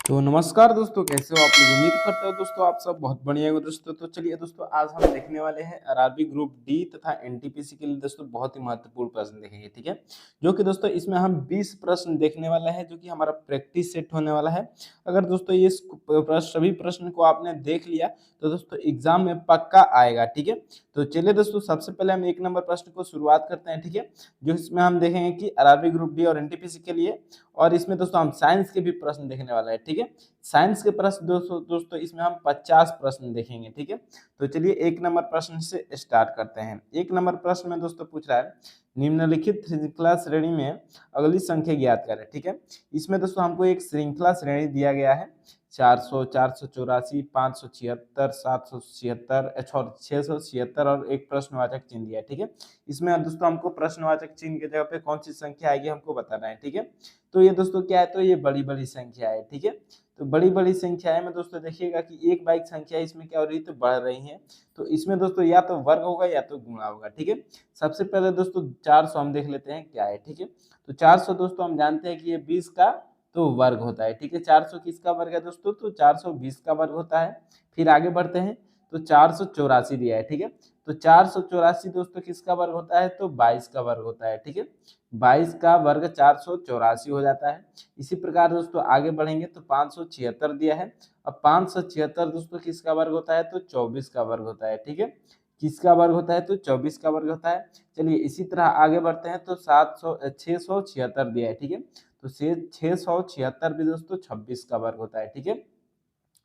तो नमस्कार दोस्तों, कैसे हो आप लोग। उम्मीद करते हो दोस्तों आप सब बहुत बढ़िया हो दोस्तों। तो चलिए दोस्तों, आज हम देखने वाले हैं आरआरबी ग्रुप डी तथा एनटीपीसी के लिए दोस्तों बहुत ही महत्वपूर्ण प्रश्न देखेंगे। ठीक है, जो कि दोस्तों इसमें हम 20 प्रश्न देखने वाले हैं, जो कि हमारा प्रैक्टिस सेट होने वाला है। अगर दोस्तों ये सभी प्रश्न को आपने देख लिया तो दोस्तों एग्जाम में पक्का आएगा। ठीक है, तो चलिए दोस्तों, सबसे पहले हम 1 नंबर प्रश्न को शुरुआत करते हैं। ठीक है, जो इसमें हम देखेंगे कि आरआरबी ग्रुप डी और एनटीपीसी के लिए, और इसमें दोस्तों हम साइंस के भी प्रश्न देखने वाला है। ठीक है, साइंस के प्रश्न दोस्तों इसमें हम 50 प्रश्न देखेंगे। ठीक है, तो चलिए 1 नंबर प्रश्न से स्टार्ट करते हैं। 1 नंबर प्रश्न में दोस्तों पूछ रहा है, निम्नलिखित श्रृंखला श्रेणी में अगली संख्या ज्ञात करें। ठीक है, इसमें दोस्तों हमको एक श्रृंखला श्रेणी दिया गया है 400, 484, 576, 776, 676 और एक प्रश्नवाचक चिन्ह दिया है। ठीक है, इसमें दोस्तों हमको प्रश्नवाचक चिन्ह की जगह पे कौन सी संख्या आएगी हमको बताना है। ठीक है, तो ये दोस्तों क्या है, तो ये बड़ी बड़ी संख्या है। ठीक है, तो बड़ी बड़ी संख्याएं में दोस्तों देखिएगा कि एक बाइक संख्या इसमें क्या हो रही है, तो बढ़ रही है। तो इसमें दोस्तों या तो वर्ग होगा या तो गुणा होगा। ठीक है, सबसे पहले दोस्तों 400 हम देख लेते हैं क्या है। ठीक है, तो 400 दोस्तों हम जानते हैं कि ये 20 का तो वर्ग होता है। ठीक है, 400 किसका वर्ग है दोस्तों, तो 420 का वर्ग होता है। फिर आगे बढ़ते हैं तो 484 दिया है। ठीक है, तो 484 दोस्तों किसका वर्ग होता है, तो 22 का वर्ग होता है। ठीक है, 22 का वर्ग 484 हो जाता है। इसी प्रकार दोस्तों आगे बढ़ेंगे तो 576 दिया है। अब 576 दोस्तों किसका वर्ग होता है, तो 24 का वर्ग होता है। ठीक है, किसका वर्ग होता है, तो 24 का वर्ग होता है। चलिए इसी तरह आगे बढ़ते हैं तो 676 दिया है। ठीक है, तो 676 भी दोस्तों 26 का वर्ग होता है। ठीक है,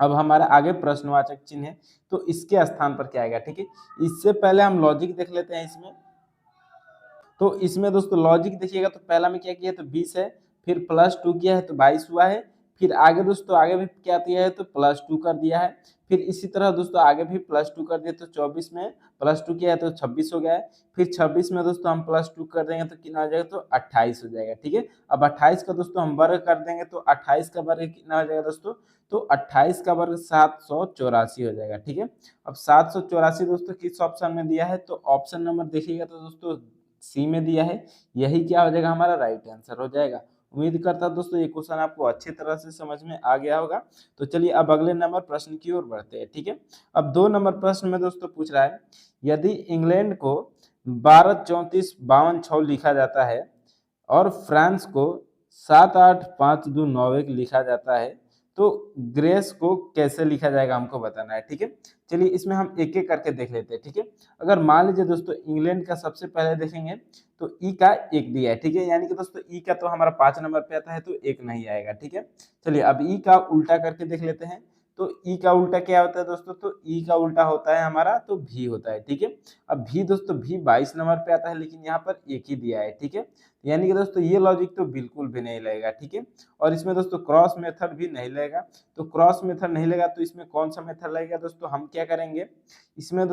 अब हमारा आगे प्रश्नवाचक चिन्ह है, तो इसके स्थान पर क्या आएगा। ठीक है, इससे पहले हम लॉजिक देख लेते हैं इसमें। तो इसमें दोस्तों लॉजिक देखिएगा तो पहला में क्या किया है, तो 20 है, फिर +2 किया है तो 22 हुआ है। फिर आगे दोस्तों आगे भी क्या किया है, तो +2 कर दिया है। फिर इसी तरह दोस्तों आगे भी +2 कर दिया तो 24 में +2 किया है तो 26 हो गया है। फिर 26 में दोस्तों हम +2 कर देंगे तो कितना हो जाएगा, तो 28 हो जाएगा। ठीक है, अब 28 का दोस्तों हम वर्ग कर देंगे तो 28 का वर्ग कितना हो जाएगा दोस्तों, तो 28 का वर्ग 784 हो जाएगा। ठीक है, अब 784 दोस्तों किस ऑप्शन में दिया है, तो ऑप्शन नंबर देखिएगा तो दोस्तों सी में दिया है। यही क्या हो जाएगा, हमारा राइट आंसर हो जाएगा। उम्मीद करता हूं दोस्तों ये क्वेश्चन आपको अच्छी तरह से समझ में आ गया होगा। तो चलिए अब अगले नंबर प्रश्न की ओर बढ़ते हैं। ठीक है, अब 2 नंबर प्रश्न में दोस्तों पूछ रहा है, यदि इंग्लैंड को 12 34 52 6 लिखा जाता है और फ्रांस को 7 8 5 2 9 1 लिखा जाता है, तो ग्रेस को कैसे लिखा जाएगा हमको बताना है। ठीक है, चलिए इसमें हम एक एक करके देख लेते हैं। ठीक है, अगर मान लीजिए दोस्तों इंग्लैंड का सबसे पहले देखेंगे तो ई का 1 दिया है। ठीक है, यानी कि दोस्तों ई का तो हमारा 5 नंबर पे आता है तो 1 नहीं आएगा। ठीक है, चलिए अब ई का उल्टा करके देख लेते हैं। तो ई का उल्टा क्या होता है दोस्तों, तो ई का उल्टा होता है हमारा तो भी होता है। ठीक है, अब भी दोस्तों भी 22 नंबर पे आता है, लेकिन यहाँ पर 1 ही दिया है। ठीक है, यानी कि दोस्तों ये लॉजिक तो बिल्कुल भी नहीं लगेगा। ठीक है, और इसमें दोस्तों क्रॉस मेथड भी नहीं लगेगा। तो क्रॉस मेथड नहीं लगा तो इसमें कौन सा मेथड लगेगा दोस्तों, हम क्या करेंगे इसमें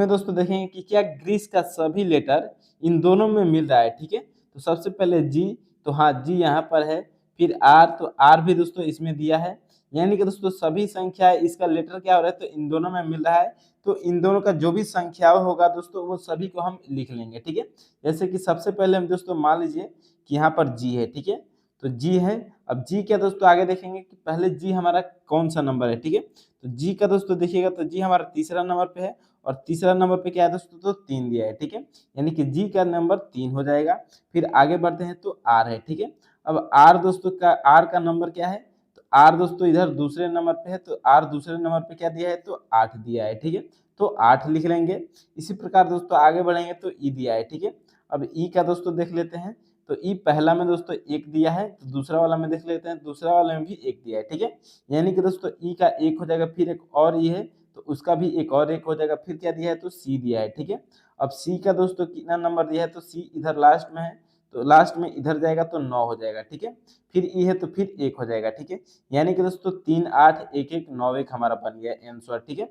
दोस्तों देखेंगे कि क्या ग्रीस का सभी लेटर इन दोनों में मिल रहा है। ठीक है, तो सबसे पहले जी, तो हाँ जी यहाँ पर है। फिर आर, तो आर भी दोस्तों इसमें दिया है। यानी कि दोस्तों सभी संख्या इसका लेटर क्या हो रहा है, तो इन दोनों में मिल रहा है। तो इन दोनों का जो भी संख्या होगा दोस्तों वो सभी को हम लिख लेंगे। ठीक है, जैसे कि सबसे पहले हम दोस्तों मान लीजिए कि यहाँ पर जी है। ठीक है, तो जी है। अब जी क्या दोस्तों आगे देखेंगे कि पहले जी हमारा कौन सा नंबर है। ठीक है, तो जी का दोस्तों देखिएगा तो जी हमारा तीसरा नंबर पे है, और तीसरा नंबर पे क्या है दोस्तों, तो 3 दिया है। ठीक है, यानी कि जी का नंबर 3 हो जाएगा। फिर आगे बढ़ते हैं तो आर है। ठीक है, अब आर दोस्तों का आर का नंबर क्या है, तो आर दोस्तों इधर दूसरे नंबर पे है, तो आर दूसरे नंबर पे क्या दिया है, तो 8 दिया है। ठीक है, तो 8 लिख लेंगे। इसी प्रकार दोस्तों आगे बढ़ेंगे तो ई दिया है। ठीक है, अब ई का दोस्तों देख लेते हैं। तो ई पहला में दोस्तों 1 दिया है, तो दूसरा वाला में देख लेते हैं, दूसरा वाले में भी 1 दिया है। ठीक है, यानी कि दोस्तों ई का 1 हो जाएगा, फिर एक और ई है तो उसका भी एक और 1 हो जाएगा। फिर क्या दिया है, तो सी दिया है। ठीक है, अब सी का दोस्तों कितना नंबर दिया है, तो सी इधर लास्ट में है, तो लास्ट में इधर जाएगा तो 9 हो जाएगा। ठीक है, फिर ई है तो फिर 1 हो जाएगा। ठीक है, यानी कि दोस्तों 3 8 1 1 9 1 हमारा बन गया आंसर। ठीक है,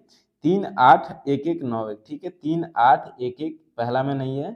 3 8 1 1 9 1। ठीक है, 3 8 1 1 पहला में नहीं है,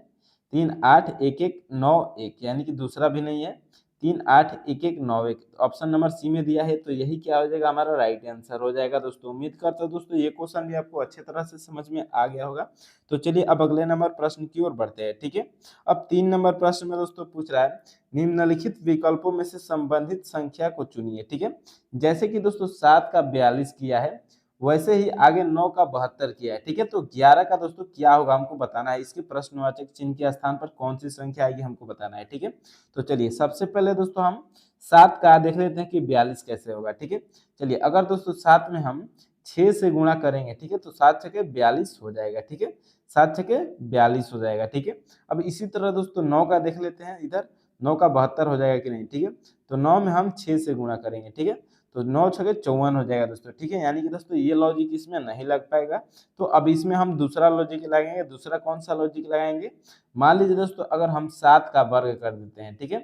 3 8 1 1 9 1 यानी कि दूसरा भी नहीं है, 3 8 1 1 9 1, ऑप्शन नंबर सी में दिया है, तो यही क्या हो जाएगा हमारा राइट आंसर हो जाएगा दोस्तों। उम्मीद करता हूँ दोस्तों ये क्वेश्चन भी आपको अच्छे तरह से समझ में आ गया होगा। तो चलिए अब अगले नंबर प्रश्न की ओर बढ़ते हैं, ठीक है। अब 3 नंबर प्रश्न में दोस्तों पूछ रहा है, निम्नलिखित विकल्पों में से संबंधित संख्या को चुनिए, ठीक है। जैसे कि दोस्तों 7 का 42 किया है, वैसे ही आगे 9 का 72 किया है, ठीक है। तो 11 का दोस्तों क्या होगा हमको बताना है, इसके प्रश्नवाचक चिन्ह के स्थान पर कौन सी संख्या आएगी हमको बताना है, ठीक है। तो चलिए सबसे पहले दोस्तों हम 7 का देख लेते हैं कि 42 कैसे होगा, ठीक है। चलिए अगर दोस्तों 7 में हम 6 से गुणा करेंगे, ठीक है, तो 7 छके 42 हो जाएगा, ठीक है। 7 छके 42 हो जाएगा, ठीक है। अब इसी तरह दोस्तों 9 का देख लेते हैं, इधर 9 का 72 हो जाएगा कि नहीं, ठीक है। तो 9 में हम 6 से गुणा करेंगे, ठीक है, तो 9 छके 54 हो जाएगा दोस्तों, ठीक है। यानी कि दोस्तों ये लॉजिक इसमें नहीं लग पाएगा। तो अब इसमें हम दूसरा लॉजिक लगाएंगे। दूसरा कौन सा लॉजिक लगाएंगे, मान लीजिए दोस्तों अगर हम 7 का वर्ग कर देते हैं, ठीक है,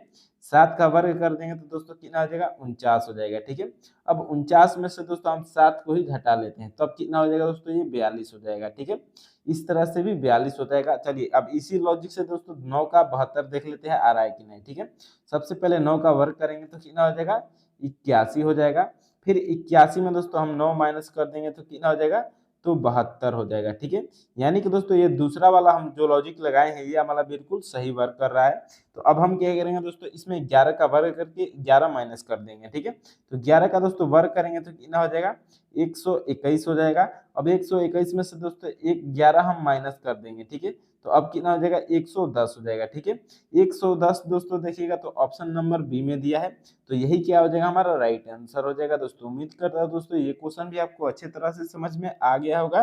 7 का वर्ग कर देंगे तो दोस्तों कितना हो जाएगा, 49 हो जाएगा, ठीक है। अब 49 में से दोस्तों हम 7 को ही घटा लेते हैं, तब तो कितना हो जाएगा दोस्तों, ये 42 हो जाएगा, ठीक है। इस तरह से भी 42 हो जाएगा। चलिए अब इसी लॉजिक से दोस्तों 9 का 72 देख लेते हैं आ रहा है कि नहीं, ठीक है। सबसे पहले 9 का वर्ग करेंगे तो कितना हो जाएगा, 81 हो जाएगा। फिर 81 में दोस्तों हम 9 माइनस कर देंगे तो कितना हो जाएगा, तो 72 हो जाएगा, ठीक है। यानी कि दोस्तों ये दूसरा वाला हम जो लॉजिक लगाए हैं ये हमारा बिल्कुल सही वर्क कर रहा है। तो अब हम क्या करेंगे दोस्तों, इसमें 11 का वर्ग करके 11 माइनस कर देंगे, ठीक है। तो 11 का दोस्तों वर्ग करेंगे तो कितना हो जाएगा, 121 हो जाएगा। अब 121 में से दोस्तों 11 हम माइनस कर देंगे, ठीक है। तो अब कितना हो जाएगा, 110 हो जाएगा, ठीक है। 110 दोस्तों देखिएगा तो ऑप्शन नंबर बी में दिया है, तो यही क्या हो जाएगा हमारा राइट आंसर हो जाएगा दोस्तों। उम्मीद करता हूं दोस्तों ये क्वेश्चन भी आपको अच्छे तरह से समझ में आ गया होगा।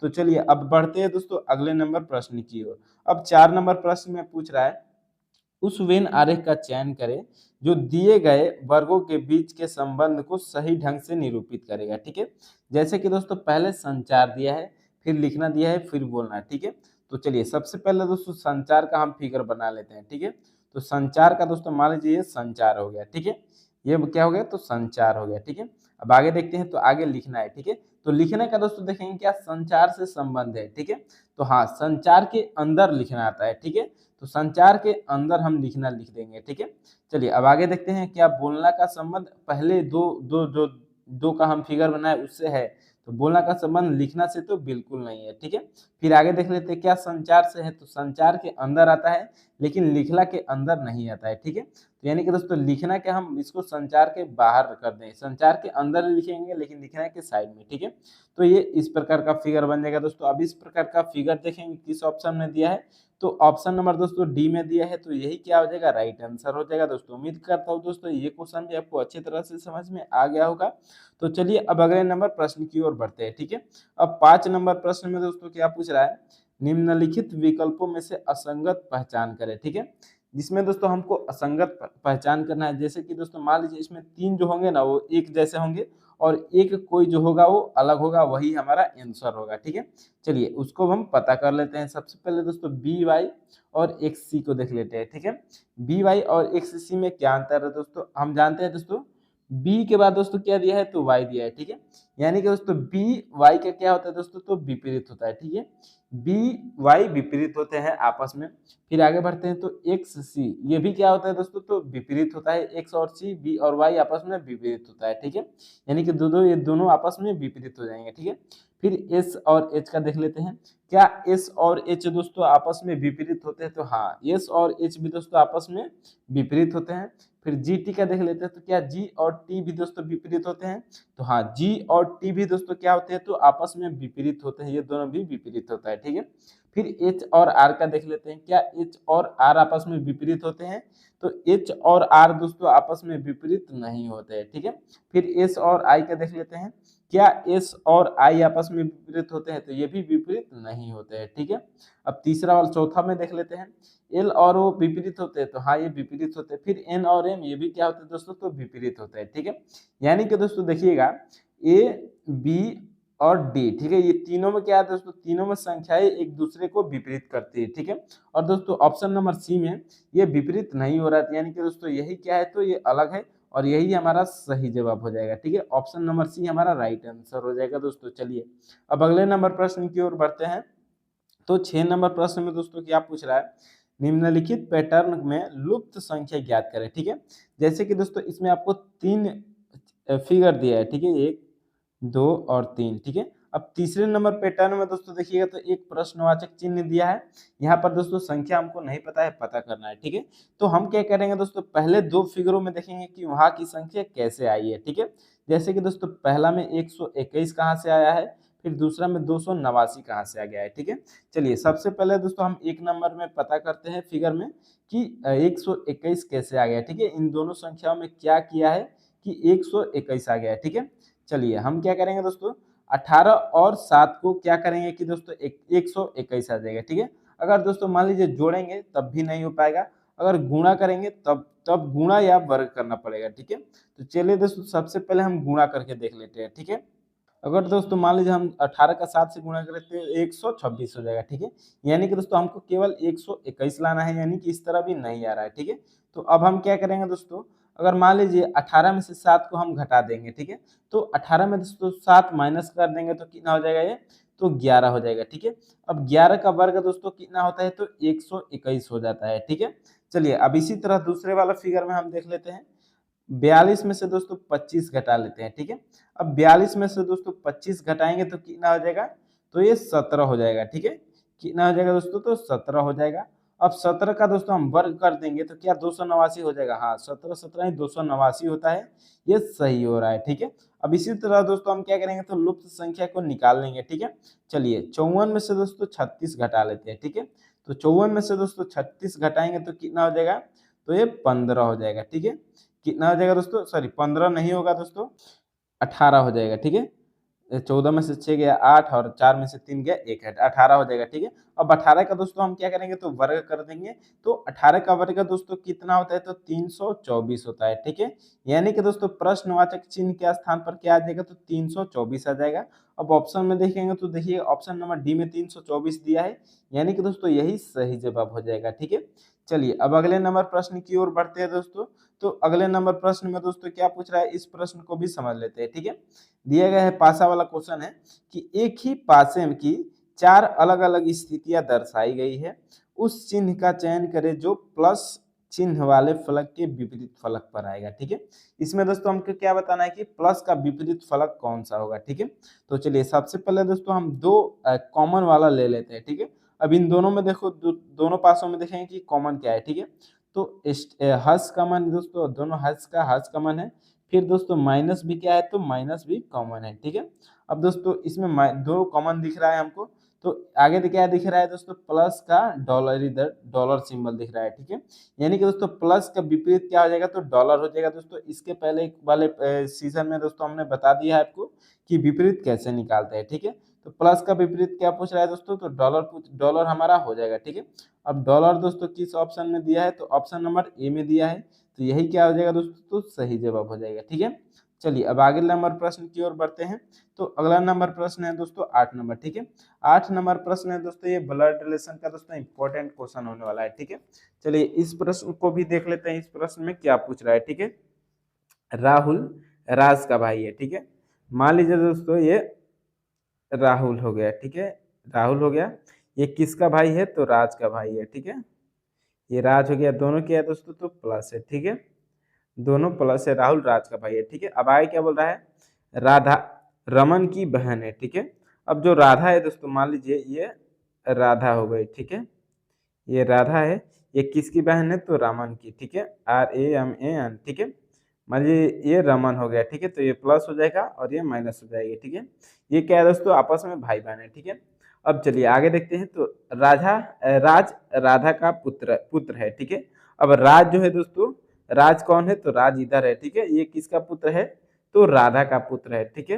तो चलिए अब बढ़ते हैं दोस्तों अगले नंबर प्रश्न की ओर। अब 4 नंबर प्रश्न में पूछ रहा है, उस वेन आरेख का चयन करें जो दिए गए वर्गों के बीच के संबंध को सही ढंग से निरूपित करेगा, ठीक है। जैसे कि दोस्तों पहले संचार दिया है, फिर लिखना दिया है, फिर बोलना है, ठीक है। तो चलिए सबसे पहले दोस्तों संचार का हम फिगर बना लेते हैं, ठीक है। तो संचार का दोस्तों मान लीजिए ये संचार हो गया, ठीक है। ये क्या हो गया, तो संचार हो गया, ठीक है। अब आगे देखते हैं, तो आगे लिखना है, ठीक है। तो लिखने का दोस्तों देखेंगे क्या संचार से संबंध है, ठीक है। तो हाँ संचार के अंदर लिखना आता है, ठीक है। तो संचार के अंदर हम लिखना लिख देंगे, ठीक है। चलिए अब आगे देखते हैं, क्या बोलना का संबंध पहले दो का हम फिगर बनाए उससे है, तो बोलना का संबंध लिखना से तो बिल्कुल नहीं है, ठीक है। फिर आगे देख लेते हैं, क्या संचार से है, तो संचार के अंदर आता है लेकिन लिखना के अंदर नहीं आता है, ठीक है। तो यानी कि दोस्तों लिखना के हम इसको संचार के बाहर कर दें, संचार के अंदर लिखेंगे लेकिन लिखना के साइड में, ठीक है। तो ये इस प्रकार का फिगर बन जाएगा दोस्तों। अब इस प्रकार का फिगर देखेंगे किस ऑप्शन में दिया है, तो ऑप्शन नंबर दोस्तों डी में दिया है, तो यही क्या हो जाएगा, राइट आंसर हो जाएगा दोस्तों। उम्मीद करता हूँ दोस्तों ये क्वेश्चन भी आपको अच्छी तरह से समझ में आ गया होगा। तो चलिए अब अगले नंबर प्रश्न की ओर बढ़ते हैं, ठीक है। अब 5 नंबर प्रश्न में दोस्तों क्या पूछ रहा है, निम्नलिखित विकल्पों में से असंगत पहचान करें, ठीक है। जिसमें दोस्तों हमको असंगत पहचान करना है। जैसे कि दोस्तों मान लीजिए इसमें 3 जो होंगे ना वो एक जैसे होंगे और एक कोई जो होगा वो अलग होगा, वही हमारा आंसर होगा, ठीक है। चलिए उसको हम पता कर लेते हैं। सबसे पहले दोस्तों बी वाई और एक्स सी को देख लेते हैं, ठीक है। बी वाई और एक्स सी में क्या अंतर है दोस्तों, हम जानते हैं दोस्तों बी के बाद दोस्तों क्या दिया है, तो वाई दिया है, ठीक है। यानी कि दोस्तों बी वाई का क्या होता है दोस्तों, तो विपरीत होता है, ठीक है। बी वाई विपरीत होते हैं आपस में। फिर आगे बढ़ते हैं, तो एक्स सी ये भी क्या होता है दोस्तों, तो विपरीत होता है। एक्स और सी बी और वाई आपस में विपरीत होता है, ठीक है। यानी कि ये दोनों आपस में विपरीत हो जाएंगे, ठीक है। फिर एस और एच का देख लेते हैं, क्या एस और एच दोस्तों आपस में विपरीत होते हैं, तो हाँ एस और एच भी दोस्तों आपस में विपरीत होते हैं। फिर जी टी का देख लेते हैं, तो क्या जी और टी भी दोस्तों विपरीत होते हैं, तो हाँ जी और टी भी दोस्तों क्या होते हैं, तो आपस में विपरीत होते हैं, ये दोनों भी विपरीत होता है, ठीक है। फिर एच और आर का देख लेते हैं, क्या एच और आर आपस में विपरीत होते हैं, तो एच और आर दोस्तों आपस में विपरीत नहीं होते हैं, ठीक है। फिर एस और आई का देख लेते हैं, क्या एस और आई आपस में विपरीत होते हैं, तो ये भी विपरीत नहीं होते हैं, ठीक है। अब तीसरा वाला चौथा में देख लेते हैं, एल और ओ विपरीत होते हैं, तो हाँ ये विपरीत होते हैं। फिर एन और एम ये भी क्या होते हैं दोस्तों, तो विपरीत होते हैं, ठीक है। यानी कि दोस्तों देखिएगा ए बी और डी, ठीक है, ये तीनों में क्या है दोस्तों, तीनों में संख्याएं एक दूसरे को विपरीत करती है, ठीक है। और दोस्तों ऑप्शन नंबर सी में ये विपरीत नहीं हो रहा है, यानी कि दोस्तों यही क्या है, तो ये अलग है और यही हमारा सही जवाब हो जाएगा, ठीक है। ऑप्शन नंबर सी हमारा राइट आंसर हो जाएगा दोस्तों। चलिए अब अगले नंबर प्रश्न की ओर बढ़ते हैं। तो 6 नंबर प्रश्न में दोस्तों क्या पूछ रहा है, निम्नलिखित पैटर्न में लुप्त संख्या ज्ञात करें। ठीक है, जैसे कि दोस्तों इसमें आपको 3 फिगर दिया है। ठीक है, 1, 2 और 3। ठीक है, अब तीसरे नंबर पैटर्न में दोस्तों देखिएगा तो एक प्रश्नवाचक चिन्ह दिया है। यहाँ पर दोस्तों संख्या हमको नहीं पता है, पता करना है। ठीक है, तो हम क्या करेंगे दोस्तों, पहले 2 फिगरों में देखेंगे कि वहां की संख्या कैसे आई है। ठीक है, जैसे कि दोस्तों पहला में 121 कहाँ से आया है, फिर दूसरा में 289 कहाँ से आ गया है। ठीक है, चलिए सबसे पहले दोस्तों हम 1 नंबर में पता करते हैं फिगर में कि 121 कैसे आ गया। ठीक है, इन दोनों संख्याओं में क्या किया है कि 121 आ गया है। ठीक है, चलिए हम क्या करेंगे दोस्तों, 18 और 7 को क्या करेंगे कि दोस्तों 121 आ जाएगा। ठीक है, अगर दोस्तों मान लीजिए जोड़ेंगे तब भी नहीं हो पाएगा, अगर गुणा करेंगे तब गुणा या वर्ग करना पड़ेगा। ठीक है, तो चलिए दोस्तों सबसे पहले हम गुणा करके देख लेते हैं। ठीक है, अगर दोस्तों मान लीजिए हम 18 का 7 से गुणा करें तो 126 हो जाएगा। ठीक है, यानी कि दोस्तों हमको केवल 121 लाना है, यानी कि इस तरह भी नहीं आ रहा है। ठीक है, तो अब हम क्या करेंगे दोस्तों, अगर मान लीजिए 18 में से 7 को हम घटा देंगे। ठीक है, तो 18 में दोस्तों 7 माइनस कर देंगे तो कितना हो जाएगा ये, तो 11 हो जाएगा। ठीक है, अब 11 का वर्ग दोस्तों कितना होता है, तो 121 हो जाता है। ठीक है, चलिए अब इसी तरह दूसरे वाला फिगर में हम देख लेते हैं। 42 में से दोस्तों 25 घटा लेते हैं। ठीक है, अब 42 में से दोस्तों 25 घटाएंगे तो कितना हो जाएगा, तो ये 17 हो जाएगा। ठीक है, कितना हो जाएगा दोस्तों, तो 17 हो जाएगा। अब 17 का दोस्तों हम वर्ग कर देंगे तो क्या 289 हो जाएगा। हाँ, 17 17 289 होता है, ये सही हो रहा है। ठीक है, अब इसी तरह दोस्तों हम क्या करेंगे, तो लुप्त संख्या को निकाल लेंगे। ठीक है, चलिए 54 में से दोस्तों 36 घटा लेते हैं। ठीक है, तो 54 में से दोस्तों 36 घटाएंगे तो कितना हो जाएगा, तो ये 15 हो जाएगा। ठीक है, कितना हो जाएगा दोस्तों, सॉरी 15 नहीं होगा दोस्तों, 18 हो जाएगा। ठीक है, 14 में से 6 गया 8 और 4 में से 3 गया 1 है, 18 हो जाएगा। ठीक है, अब 18 का दोस्तों हम क्या करेंगे, तो वर्ग कर देंगे। तो 18 का वर्ग दोस्तों कितना होता है, तो 324 होता है। ठीक है, यानी कि दोस्तों प्रश्नवाचक चिन्ह के स्थान पर क्या आ जाएगा, तो 324 आ जाएगा। अब ऑप्शन में देखेंगे तो देखिए ऑप्शन नंबर डी में 324 दिया है, यानी कि दोस्तों यही सही जवाब हो जाएगा। ठीक है, चलिए अब अगले नंबर प्रश्न की ओर बढ़ते हैं दोस्तों। तो अगले नंबर प्रश्न में दोस्तों क्या पूछ रहा है, इस प्रश्न को भी समझ लेते हैं। ठीक है, दिया गया है पासा वाला क्वेश्चन है कि एक ही पासे की 4 अलग अलग स्थितियां दर्शाई गई है, उस चिन्ह का चयन करें जो प्लस चिन्ह वाले फलक के विपरीत फलक पर आएगा। ठीक है, इसमें दोस्तों हमको क्या बताना है कि प्लस का विपरीत फलक कौन सा होगा। ठीक है, तो चलिए सबसे पहले दोस्तों हम दो कॉमन वाला ले लेते हैं। ठीक है, अब इन दोनों में देखो दोनों पासों में देखेंगे कि कॉमन क्या है। ठीक है, तो हर्ष कॉमन दोस्तों, दोनों हर्ष कॉमन है। फिर दोस्तों माइनस भी क्या है, तो माइनस भी कॉमन है। ठीक है, अब दोस्तों इसमें दो कॉमन दिख रहा है हमको, तो आगे क्या दिख रहा है दोस्तों, प्लस का डॉलर, इधर डॉलर सिंबल दिख रहा है। ठीक है, यानी कि दोस्तों प्लस का विपरीत क्या हो जाएगा, तो डॉलर हो जाएगा। दोस्तों इसके पहले वाले सीजन में दोस्तों हमने बता दिया है आपको कि विपरीत कैसे निकालते हैं। ठीक है, तो प्लस का विपरीत क्या पूछ रहा है दोस्तों, तो डॉलर हमारा हो जाएगा। ठीक है, अब डॉलर दोस्तों किस ऑप्शन में दिया है, तो ऑप्शन नंबर ए में दिया है, तो यही क्या हो जाएगा दोस्तों, तो सही जवाब हो जाएगा। ठीक है, चलिए अब आगे नंबर प्रश्न की ओर बढ़ते हैं। तो अगला नंबर प्रश्न है दोस्तों 8 नंबर। ठीक है, 8 नंबर प्रश्न है दोस्तों, ये ब्लड रिलेशन का दोस्तों इंपॉर्टेंट क्वेश्चन होने वाला है। ठीक है, चलिए इस प्रश्न को भी देख लेते हैं, इस प्रश्न में क्या पूछ रहा है। ठीक है, राहुल राज का भाई है। ठीक है, मान लीजिए दोस्तों ये राहुल हो गया। ठीक है, राहुल हो गया, ये किसका भाई है, तो राज का भाई है। ठीक है, ये राज हो गया, दोनों क्या है दोस्तों, तो प्लस है। ठीक है, दोनों प्लस है, राहुल राज का भाई है। ठीक है, अब आगे क्या बोल रहा है, राधा रमन की बहन है। ठीक है, अब जो राधा है दोस्तों, मान लीजिए ये राधा हो गई। ठीक है, ये राधा है, ये किसकी बहन है, तो रमन की। ठीक है, RAMAN। ठीक है, मान लीजिए ये रमन हो गया। ठीक है, तो ये प्लस हो जाएगा और ये माइनस हो जाएगी। ठीक है, ये क्या है दोस्तों, आपस में भाई बहन है। ठीक है, अब चलिए आगे देखते हैं। तो राज राधा का पुत्र है। ठीक है, अब राज जो है दोस्तों, राज कौन है, तो राज इधर है। ठीक है, ये किसका पुत्र है, तो राधा का पुत्र है। ठीक है,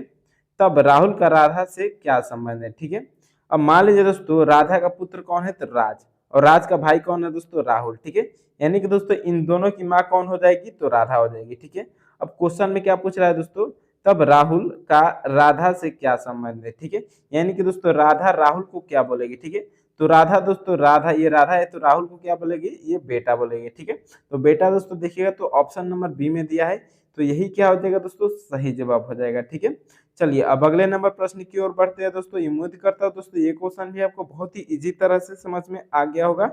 तब राहुल का राधा से क्या संबंध है। ठीक है, अब मान लीजिए दोस्तों राधा का पुत्र कौन है, तो राज, और राज का भाई कौन है दोस्तों, राहुल। ठीक है, यानी कि दोस्तों इन दोनों की माँ कौन हो जाएगी, तो राधा हो जाएगी। ठीक है, अब क्वेश्चन में क्या पूछ रहा है दोस्तों, तब राहुल का राधा से क्या संबंध है। ठीक है, यानी कि दोस्तों राधा राहुल को क्या बोलेगी। ठीक है, तो राधा दोस्तों, राधा ये राधा है, तो राहुल को क्या बोलेगी, ये बेटा बोलेगी। ठीक है, तो बेटा दोस्तों देखिएगा तो ऑप्शन नंबर बी में दिया है, तो यही क्या हो जाएगा दोस्तों, सही जवाब हो जाएगा। ठीक है, चलिए अब अगले नंबर प्रश्न की ओर बढ़ते हैं दोस्तों। उम्मीद करता हूँ दोस्तों ये क्वेश्चन भी आपको बहुत ही इजी तरह से समझ में आ गया होगा।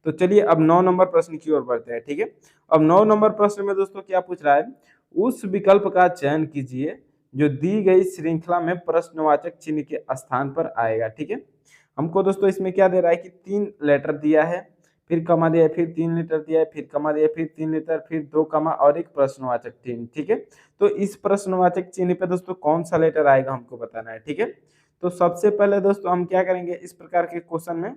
तो चलिए अब 9 नंबर प्रश्न की ओर बढ़ते हैं, ठीक है। अब 9 नंबर प्रश्न में दोस्तों क्या पूछ रहा है, उस विकल्प का चयन कीजिए जो दी गई श्रृंखला में प्रश्नवाचक चिन्ह के स्थान पर आएगा, ठीक है। हमको दोस्तों इसमें क्या दे रहा है कि 3 लेटर दिया है, फिर कमा दिया है, फिर 3 लेटर दिया है, फिर कमा दिया है, फिर 3 लेटर, फिर 2 कमा और एक प्रश्नवाचक चिन्ह, ठीक है। तो इस प्रश्नवाचक चिन्ह पे दोस्तों कौन सा लेटर आएगा हमको बताना है, ठीक है। तो सबसे पहले दोस्तों हम क्या करेंगे इस प्रकार के क्वेश्चन में,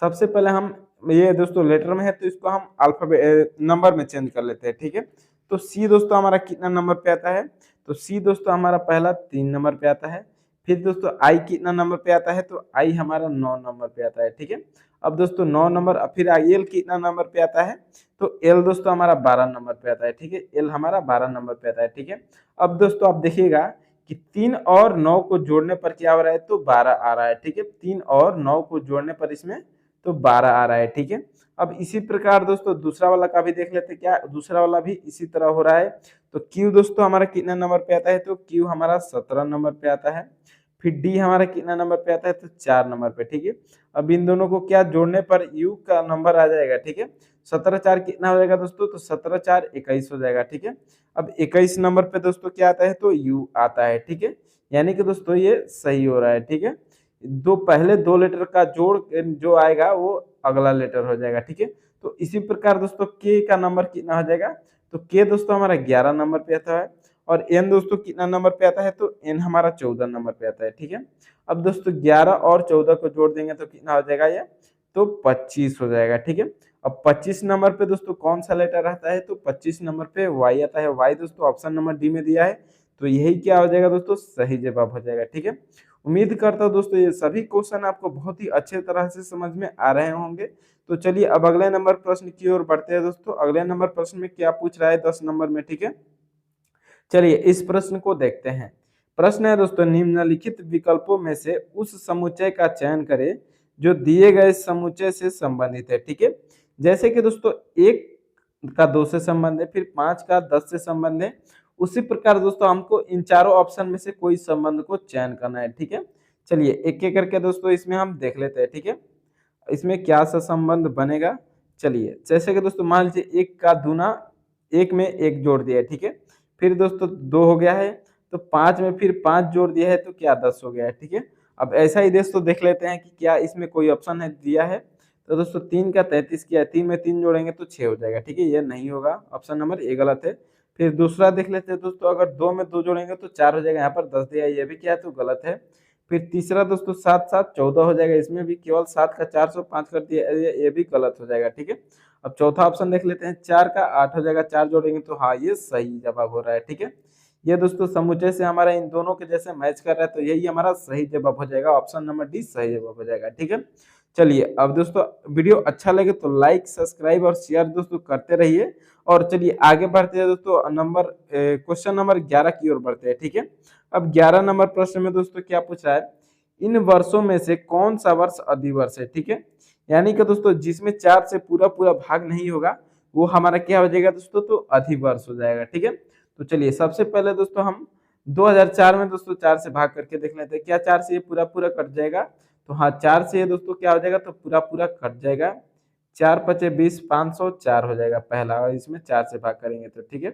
सबसे पहले हम ये दोस्तों लेटर में है तो इसको हम अल्फाबेट नंबर में चेंज कर लेते हैं, ठीक है। तो सी दोस्तों हमारा कितना नंबर पे आता है, तो सी दोस्तों हमारा पहला 3 नंबर पे आता है। फिर दोस्तों आई कितना नंबर पे आता है, तो आई हमारा 9 नंबर पे आता है, ठीक है। अब दोस्तों 9 नंबर, फिर एल कितना नंबर पे आता है, तो एल दोस्तों हमारा 12 नंबर पे आता है, ठीक है। एल हमारा 12 नंबर पे आता है, ठीक है। अब दोस्तों आप देखिएगा कि 3 और 9 को जोड़ने पर क्या हो रहा है, तो 12 आ रहा है, ठीक है। 3 और 9 को जोड़ने पर इसमें तो 12 आ रहा है, ठीक है। अब इसी प्रकार दोस्तों दूसरा वाला का भी देख लेते हैं, क्या दूसरा वाला भी इसी तरह हो रहा है। तो क्यू दोस्तों हमारा कितना नंबर पे आता है, तो क्यू हमारा 17 नंबर पे आता है। फिर डी हमारा कितना नंबर पे आता है, तो 4 नंबर पे, ठीक है। अब इन दोनों को क्या जोड़ने पर यू का नंबर आ जाएगा, ठीक है। 17 4 कितना हो जाएगा दोस्तों, तो 17 4 21 हो जाएगा, ठीक है। अब 21 नंबर पे दोस्तों क्या आता है, तो यू आता है, ठीक है। यानी कि दोस्तों ये सही हो रहा है, ठीक है। दो पहले 2 लेटर का जोड़ जो आएगा वो अगला लेटर हो जाएगा, ठीक है। तो इसी प्रकार दोस्तों के का नंबर कितना हो जाएगा, तो के दोस्तों हमारा 11 नंबर पे आता है। और एन दोस्तों कितना नंबर पे आता है, तो एन हमारा 14 नंबर पे आता है, ठीक है। अब दोस्तों 11 और 14 को जोड़ देंगे तो कितना हो जाएगा ये, तो 25 हो जाएगा, ठीक है। अब 25 नंबर पे दोस्तों कौन सा लेटर आता है, तो 25 नंबर पे वाई आता है। वाई दोस्तों ऑप्शन नंबर डी में दिया है, तो यही क्या हो जाएगा दोस्तों, सही जवाब हो जाएगा, ठीक है। उम्मीद करता हूँ दोस्तों ये सभी क्वेश्चन आपको बहुत ही अच्छे तरह से समझ में आ रहे होंगे। तो चलिए अब अगले नंबर प्रश्न की ओर बढ़ते हैं दोस्तों। अगले नंबर प्रश्न में क्या पूछ रहा है 10 नंबर में, ठीक है। चलिए इस प्रश्न को देखते हैं। प्रश्न है दोस्तों, निम्नलिखित विकल्पों में से उस समुच्चय का चयन करें जो दिए गए समुच्चय से संबंधित है, ठीक है। जैसे कि दोस्तों 1 का 2 से संबंध है, फिर 5 का 10 से संबंध है, उसी प्रकार दोस्तों हमको इन चारों ऑप्शन में से कोई संबंध को चयन करना है, ठीक है। चलिए एक एक करके दोस्तों इसमें हम देख लेते हैं, ठीक है। इसमें क्या सा संबंध बनेगा, चलिए जैसे कि दोस्तों मान लीजिए 1 का दूना 1 में 1 जोड़ दिया है, ठीक है। फिर दोस्तों 2 हो गया है, तो 5 में फिर 5 जोड़ दिया है तो क्या 10 हो गया है, ठीक है। अब ऐसा ही दोस्तों देख लेते हैं कि क्या इसमें कोई ऑप्शन है दिया है, तो दोस्तों 3 का 33 किया है, 3 में 3 जोड़ेंगे तो 6 हो जाएगा, ठीक है। ये नहीं होगा, ऑप्शन नंबर ए गलत है। फिर दूसरा देख लेते हैं दोस्तों, अगर 2 में 2 जोड़ेंगे तो 4 हो जाएगा, यहाँ पर 10 दिया है, ये भी क्या है तो गलत है। फिर तीसरा दोस्तों 7 7 14 हो जाएगा, इसमें भी केवल 7 का 405 कर दिया, ये भी गलत हो जाएगा, ठीक है। अब चौथा ऑप्शन देख लेते हैं, 4 का 8 हो जाएगा, 4 जोड़ेंगे तो हाँ ये सही जवाब हो रहा है, ठीक है। ये दोस्तों समुच्चय से हमारा इन दोनों के जैसे मैच कर रहा है, तो यही हमारा सही जवाब हो जाएगा, ऑप्शन नंबर डी सही जवाब हो जाएगा, ठीक है। चलिए अब दोस्तों वीडियो अच्छा लगे तो लाइक सब्सक्राइब और शेयर दोस्तों करते रहिए। और चलिए आगे बढ़ते हैं दोस्तों, क्वेश्चन नंबर 11 की ओर बढ़ते हैं, ठीक है। अब 11 नंबर प्रश्न में दोस्तों क्या पूछ रहा है, इन वर्षों में से कौन सा वर्ष अधिवर्ष है, ठीक है। यानी कि दोस्तों जिसमें 4 से पूरा पूरा भाग नहीं होगा वो हमारा क्या हो जाएगा दोस्तों, तो अधिवर्ष हो जाएगा, ठीक है। तो चलिए सबसे पहले दोस्तों हम 2004 में दोस्तों 4 से भाग करके देख लेते हैं, क्या 4 से ये पूरा पूरा कट जाएगा, तो हाँ 4 से ये दोस्तों क्या हो जाएगा, तो पूरा पूरा कट जाएगा। 4 पचे 20, 504 हो जाएगा पहला, और इसमें 4 से भाग करेंगे तो, ठीक है।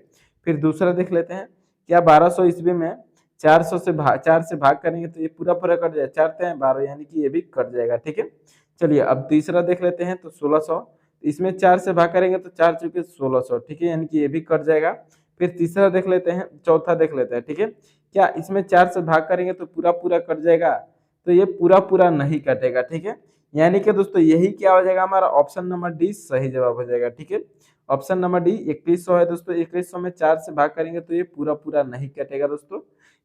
फिर दूसरा देख लेते हैं, क्या 1200 ईस्वी में 4 से भाग करेंगे तो ये पूरा पूरा कट जाएगा, 4 3 12, यानी कि ये भी कट जाएगा, ठीक है। चलिए अब तीसरा देख लेते हैं, तो 1600, इसमें 4 से भाग करेंगे तो 4 चुके 1600, ठीक है, यानी कि ये भी कट जाएगा। फिर तीसरा देख लेते हैं, चौथा देख लेते हैं, ठीक है। क्या इसमें 4 से भाग करेंगे तो पूरा पूरा कट जाएगा, तो ये पूरा पूरा नहीं कटेगा, ठीक है। यानी कि दोस्तों यही क्या हो जाएगा, हमारा ऑप्शन नंबर डी सही जवाब हो जाएगा, ठीक है। ऑप्शन नंबर डी 2100 है दोस्तों, 2100 में 4 से भाग करेंगे तो ये पूरा पूरा नहीं कटेगा दोस्तों,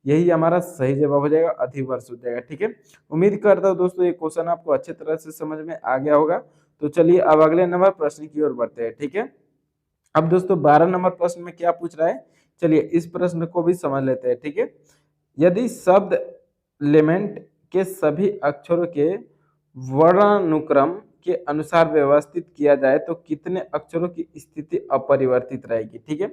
यही हमारा सही जवाब हो जाएगा, अधिवर्ष हो जाएगा, ठीक है। उम्मीद करता हूँ दोस्तों ये क्वेश्चन आपको अच्छे तरह से समझ में आ गया होगा। तो चलिए अब अगले नंबर प्रश्न की ओर बढ़ते हैं, ठीक है। अब दोस्तों 12 नंबर प्रश्न में क्या पूछ रहा है, चलिए इस प्रश्न को भी समझ लेते हैं, ठीक है। यदि शब्द लेमेंट के सभी अक्षरों के वर्णानुक्रम के अनुसार व्यवस्थित किया जाए तो कितने अक्षरों की स्थिति अपरिवर्तित रहेगी, ठीक है।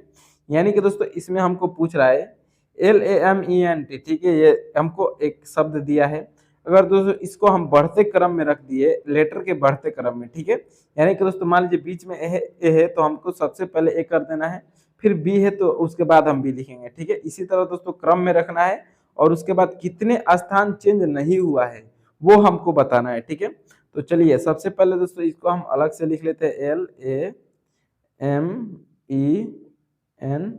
यानी कि दोस्तों इसमें हमको पूछ रहा है LAMENT, ठीक है, ये हमको एक शब्द दिया है। अगर दोस्तों इसको हम बढ़ते क्रम में रख दिए, लेटर के बढ़ते क्रम में, ठीक है, यानी कि दोस्तों मान लीजिए बीच में ए है तो हमको सबसे पहले ए कर देना है, फिर बी है तो उसके बाद हम बी लिखेंगे, ठीक है। इसी तरह दोस्तों क्रम में रखना है और उसके बाद कितने स्थान चेंज नहीं हुआ है वो हमको बताना है, ठीक है। तो चलिए सबसे पहले दोस्तों इसको हम अलग से लिख लेते हैं, LAMENT,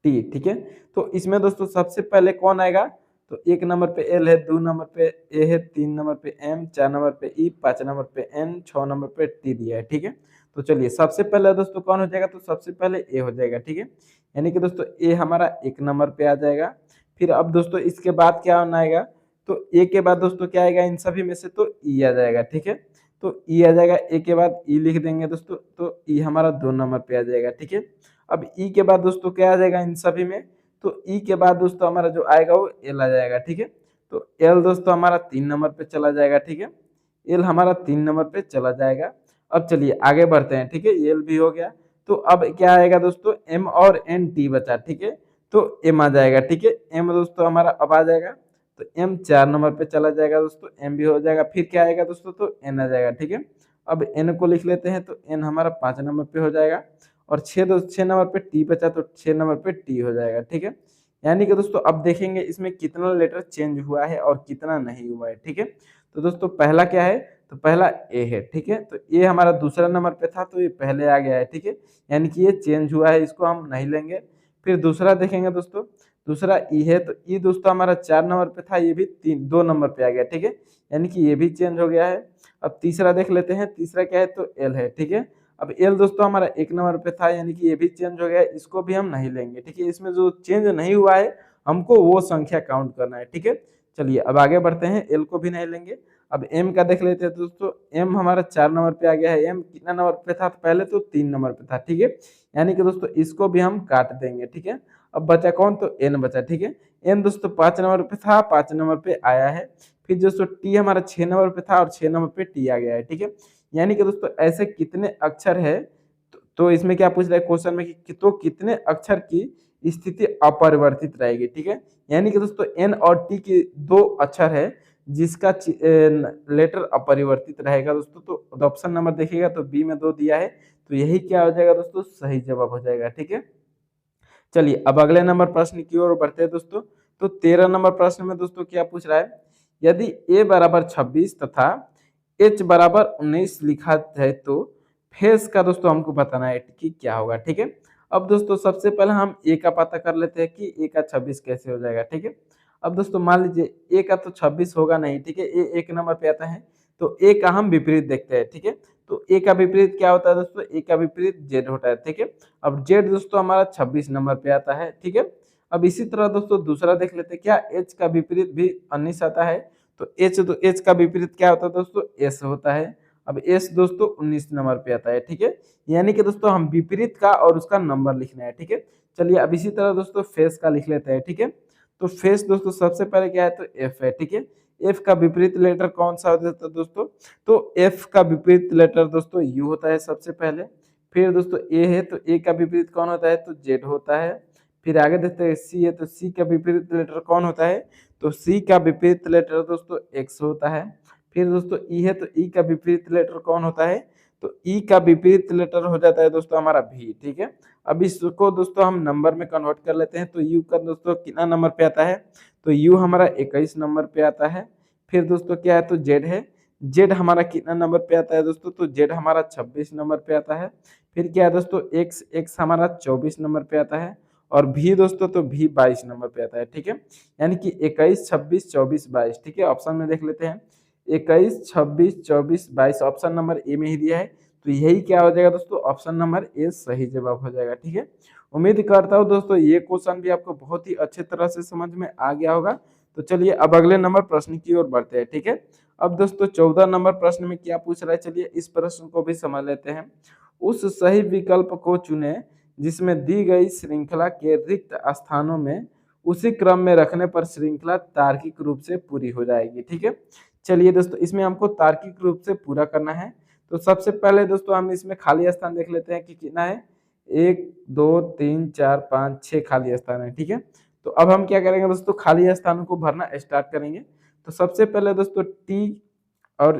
ठीक है। तो इसमें दोस्तों सबसे पहले कौन आएगा, तो 1 नंबर पे एल है, 2 नंबर पे ए है, 3 नंबर पे एम, 4 नंबर पे ई, 5 नंबर पे एन, 6 नंबर पे टी दिया है, ठीक है। तो चलिए सबसे पहले दोस्तों कौन हो जाएगा, तो सबसे पहले ए हो जाएगा, ठीक है। यानी कि दोस्तों ए हमारा 1 नंबर पे आ जाएगा। फिर अब दोस्तों इसके बाद क्या होना आएगा, तो ए के बाद दोस्तों क्या आएगा इन सभी में से, तो ई आ जाएगा, ठीक है। तो ई आ जाएगा, ए के बाद ई लिख देंगे दोस्तों, तो ई हमारा 2 नंबर पे आ जाएगा, ठीक है। अब ई के बाद दोस्तों क्या आ जाएगा इन सभी में, तो ई के बाद दोस्तों हमारा जो आएगा वो एल आ जाएगा, ठीक है। तो एल दोस्तों हमारा 3 नंबर पे चला जाएगा, ठीक है। एल हमारा 3 नंबर पे चला जाएगा। अब चलिए आगे बढ़ते हैं, ठीक है, एल भी हो गया। तो अब क्या आएगा दोस्तों, एम और एन टी बचा, ठीक है। तो एम आ जाएगा, ठीक है। एम दोस्तों हमारा अब आ जाएगा, तो एम 4 नंबर पे चला जाएगा दोस्तों, एम भी हो जाएगा। फिर क्या आएगा दोस्तों, तो एन आ जाएगा, ठीक है। अब एन को लिख लेते हैं, तो एन हमारा 5 नंबर पे हो जाएगा। और 6 नंबर पे टी बचा, तो 6 नंबर पे टी हो जाएगा, ठीक है। यानी कि दोस्तों अब देखेंगे इसमें कितना लेटर चेंज हुआ है और कितना नहीं हुआ है, ठीक है। तो दोस्तों पहला क्या है, तो पहला ए है, ठीक है। तो ए हमारा दूसरा नंबर पे था तो ये पहले आ गया है, ठीक है। यानी कि ये चेंज हुआ है, इसको हम नहीं लेंगे। फिर दूसरा देखेंगे दोस्तों, दूसरा ई है, तो ई दोस्तों हमारा 4 नंबर पे था, ये भी 2 नंबर पे आ गया, ठीक है। यानी कि ये भी चेंज हो गया है। अब तीसरा देख लेते हैं, तीसरा क्या है, तो एल है, ठीक है। अब एल दोस्तों हमारा 1 नंबर पे था, यानी कि ये भी चेंज हो गया है, इसको भी हम नहीं लेंगे, ठीक है। इसमें जो चेंज नहीं हुआ है हमको वो संख्या काउंट करना है, ठीक है। चलिए अब आगे बढ़ते हैं, एल को भी नहीं लेंगे। अब एम का देख लेते हैं दोस्तों, एम हमारा 4 नंबर पे आ गया है। एम कितना नंबर पे था, पहले तो 3 नंबर पे था, ठीक है। यानी कि दोस्तों इसको भी हम काट देंगे, ठीक है। अब बचा कौन, तो एन बचा, ठीक है। एन दोस्तों 5 नंबर पे था, 5 नंबर पे आया है। फिर दोस्तों टी हमारा 6 नंबर पे था और 6 नंबर पे टी आ गया है, ठीक है। यानी कि दोस्तों ऐसे कितने अक्षर है, तो इसमें क्या पूछ रहा है क्वेश्चन में कि तो कितने अक्षर की स्थिति अपरिवर्तित रहेगी, ठीक है। यानी कि दोस्तों एन और टी के 2 अक्षर है जिसका लेटर अपरिवर्तित रहेगा दोस्तों। तो ऑप्शन नंबर देखिएगा तो बी में 2 दिया है, तो यही क्या हो जाएगा दोस्तों, सही जवाब हो जाएगा, ठीक है। चलिए अब अगले नंबर प्रश्न की ओर बढ़ते हैं दोस्तों। तो 13 नंबर प्रश्न में दोस्तों क्या पूछ रहा है, यदि a बराबर 26 तथा h बराबर 19 लिखा है तो फेस का दोस्तों हमको बताना है कि क्या होगा, ठीक है। अब दोस्तों सबसे पहले हम a का पता कर लेते हैं कि a का 26 कैसे हो जाएगा, ठीक है। अब दोस्तों मान लीजिए a का तो 26 होगा नहीं, ठीक है, a 1 नंबर पे आता है, तो a का हम विपरीत देखते हैं, ठीक है। तो a का विपरीत क्या होता है दोस्तों, a का विपरीत z होता है, ठीक है। अब z दोस्तों हमारा 26 नंबर पे आता है, ठीक है। अब इसी तरह दोस्तों दूसरा देख लेते हैं, क्या h का विपरीत भी 19 आता है, तो h का विपरीत क्या होता है दोस्तों, s होता है। अब s दोस्तों 19 नंबर पे आता है, ठीक है। यानी कि दोस्तों हम विपरीत का और उसका नंबर लिखना है, ठीक है। चलिए अब इसी तरह दोस्तों फेस का लिख लेते हैं, ठीक है। तो फेस दोस्तों सबसे पहले क्या है, तो f है, ठीक है। f का विपरीत लेटर कौन सा होता है दोस्तों, तो f का विपरीत लेटर दोस्तों u होता है सबसे पहले। फिर दोस्तों a है, तो a का विपरीत कौन होता है, तो z होता है। फिर आगे देखते हैं c है, तो c का विपरीत लेटर कौन होता है, तो c का विपरीत लेटर दोस्तों x होता है। फिर दोस्तों e है, तो e का विपरीत लेटर कौन होता है, तो e का विपरीत लेटर हो जाता है दोस्तों हमारा v, ठीक है। अब इसको दोस्तों हम नंबर में कन्वर्ट कर लेते हैं, तो u का दोस्तों कितना नंबर पे आता है, तो u हमारा 21 नंबर पे आता है। फिर दोस्तों क्या है, तो z है, z हमारा कितना नंबर पे आता है दोस्तों, तो z हमारा 26 नंबर पे आता है। फिर क्या है दोस्तों x हमारा 24 नंबर पे आता है। और v दोस्तों, तो v 22 नंबर पे आता है, ठीक है। यानी कि 21, 26, 24, 22, ठीक है। ऑप्शन में देख लेते हैं, 21, 26, 24, 22 ऑप्शन नंबर ए में ही दिया है, तो यही क्या हो जाएगा दोस्तों, ऑप्शन नंबर ए सही जवाब हो जाएगा, ठीक है। उम्मीद करता हूँ दोस्तों ये क्वेश्चन भी आपको बहुत ही अच्छे तरह से समझ में आ गया होगा। तो चलिए अब अगले नंबर प्रश्न की ओर बढ़ते हैं, ठीक है। अब दोस्तों 14 नंबर प्रश्न में क्या पूछ रहा है, चलिए इस प्रश्न को भी समझ लेते हैं। उस सही विकल्प को चुने जिसमें दी गई श्रृंखला के रिक्त स्थानों में उसी क्रम में रखने पर श्रृंखला तार्किक रूप से पूरी हो जाएगी, ठीक है। चलिए दोस्तों इसमें हमको तार्किक रूप से पूरा करना है। तो सबसे पहले दोस्तों हम इसमें खाली स्थान देख लेते हैं कि कितना है, 1 2 3 4 5 6 खाली स्थान है, ठीक है। तो अब हम क्या करेंगे दोस्तों, खाली स्थानों को भरना स्टार्ट करेंगे। तो सबसे पहले दोस्तों टी और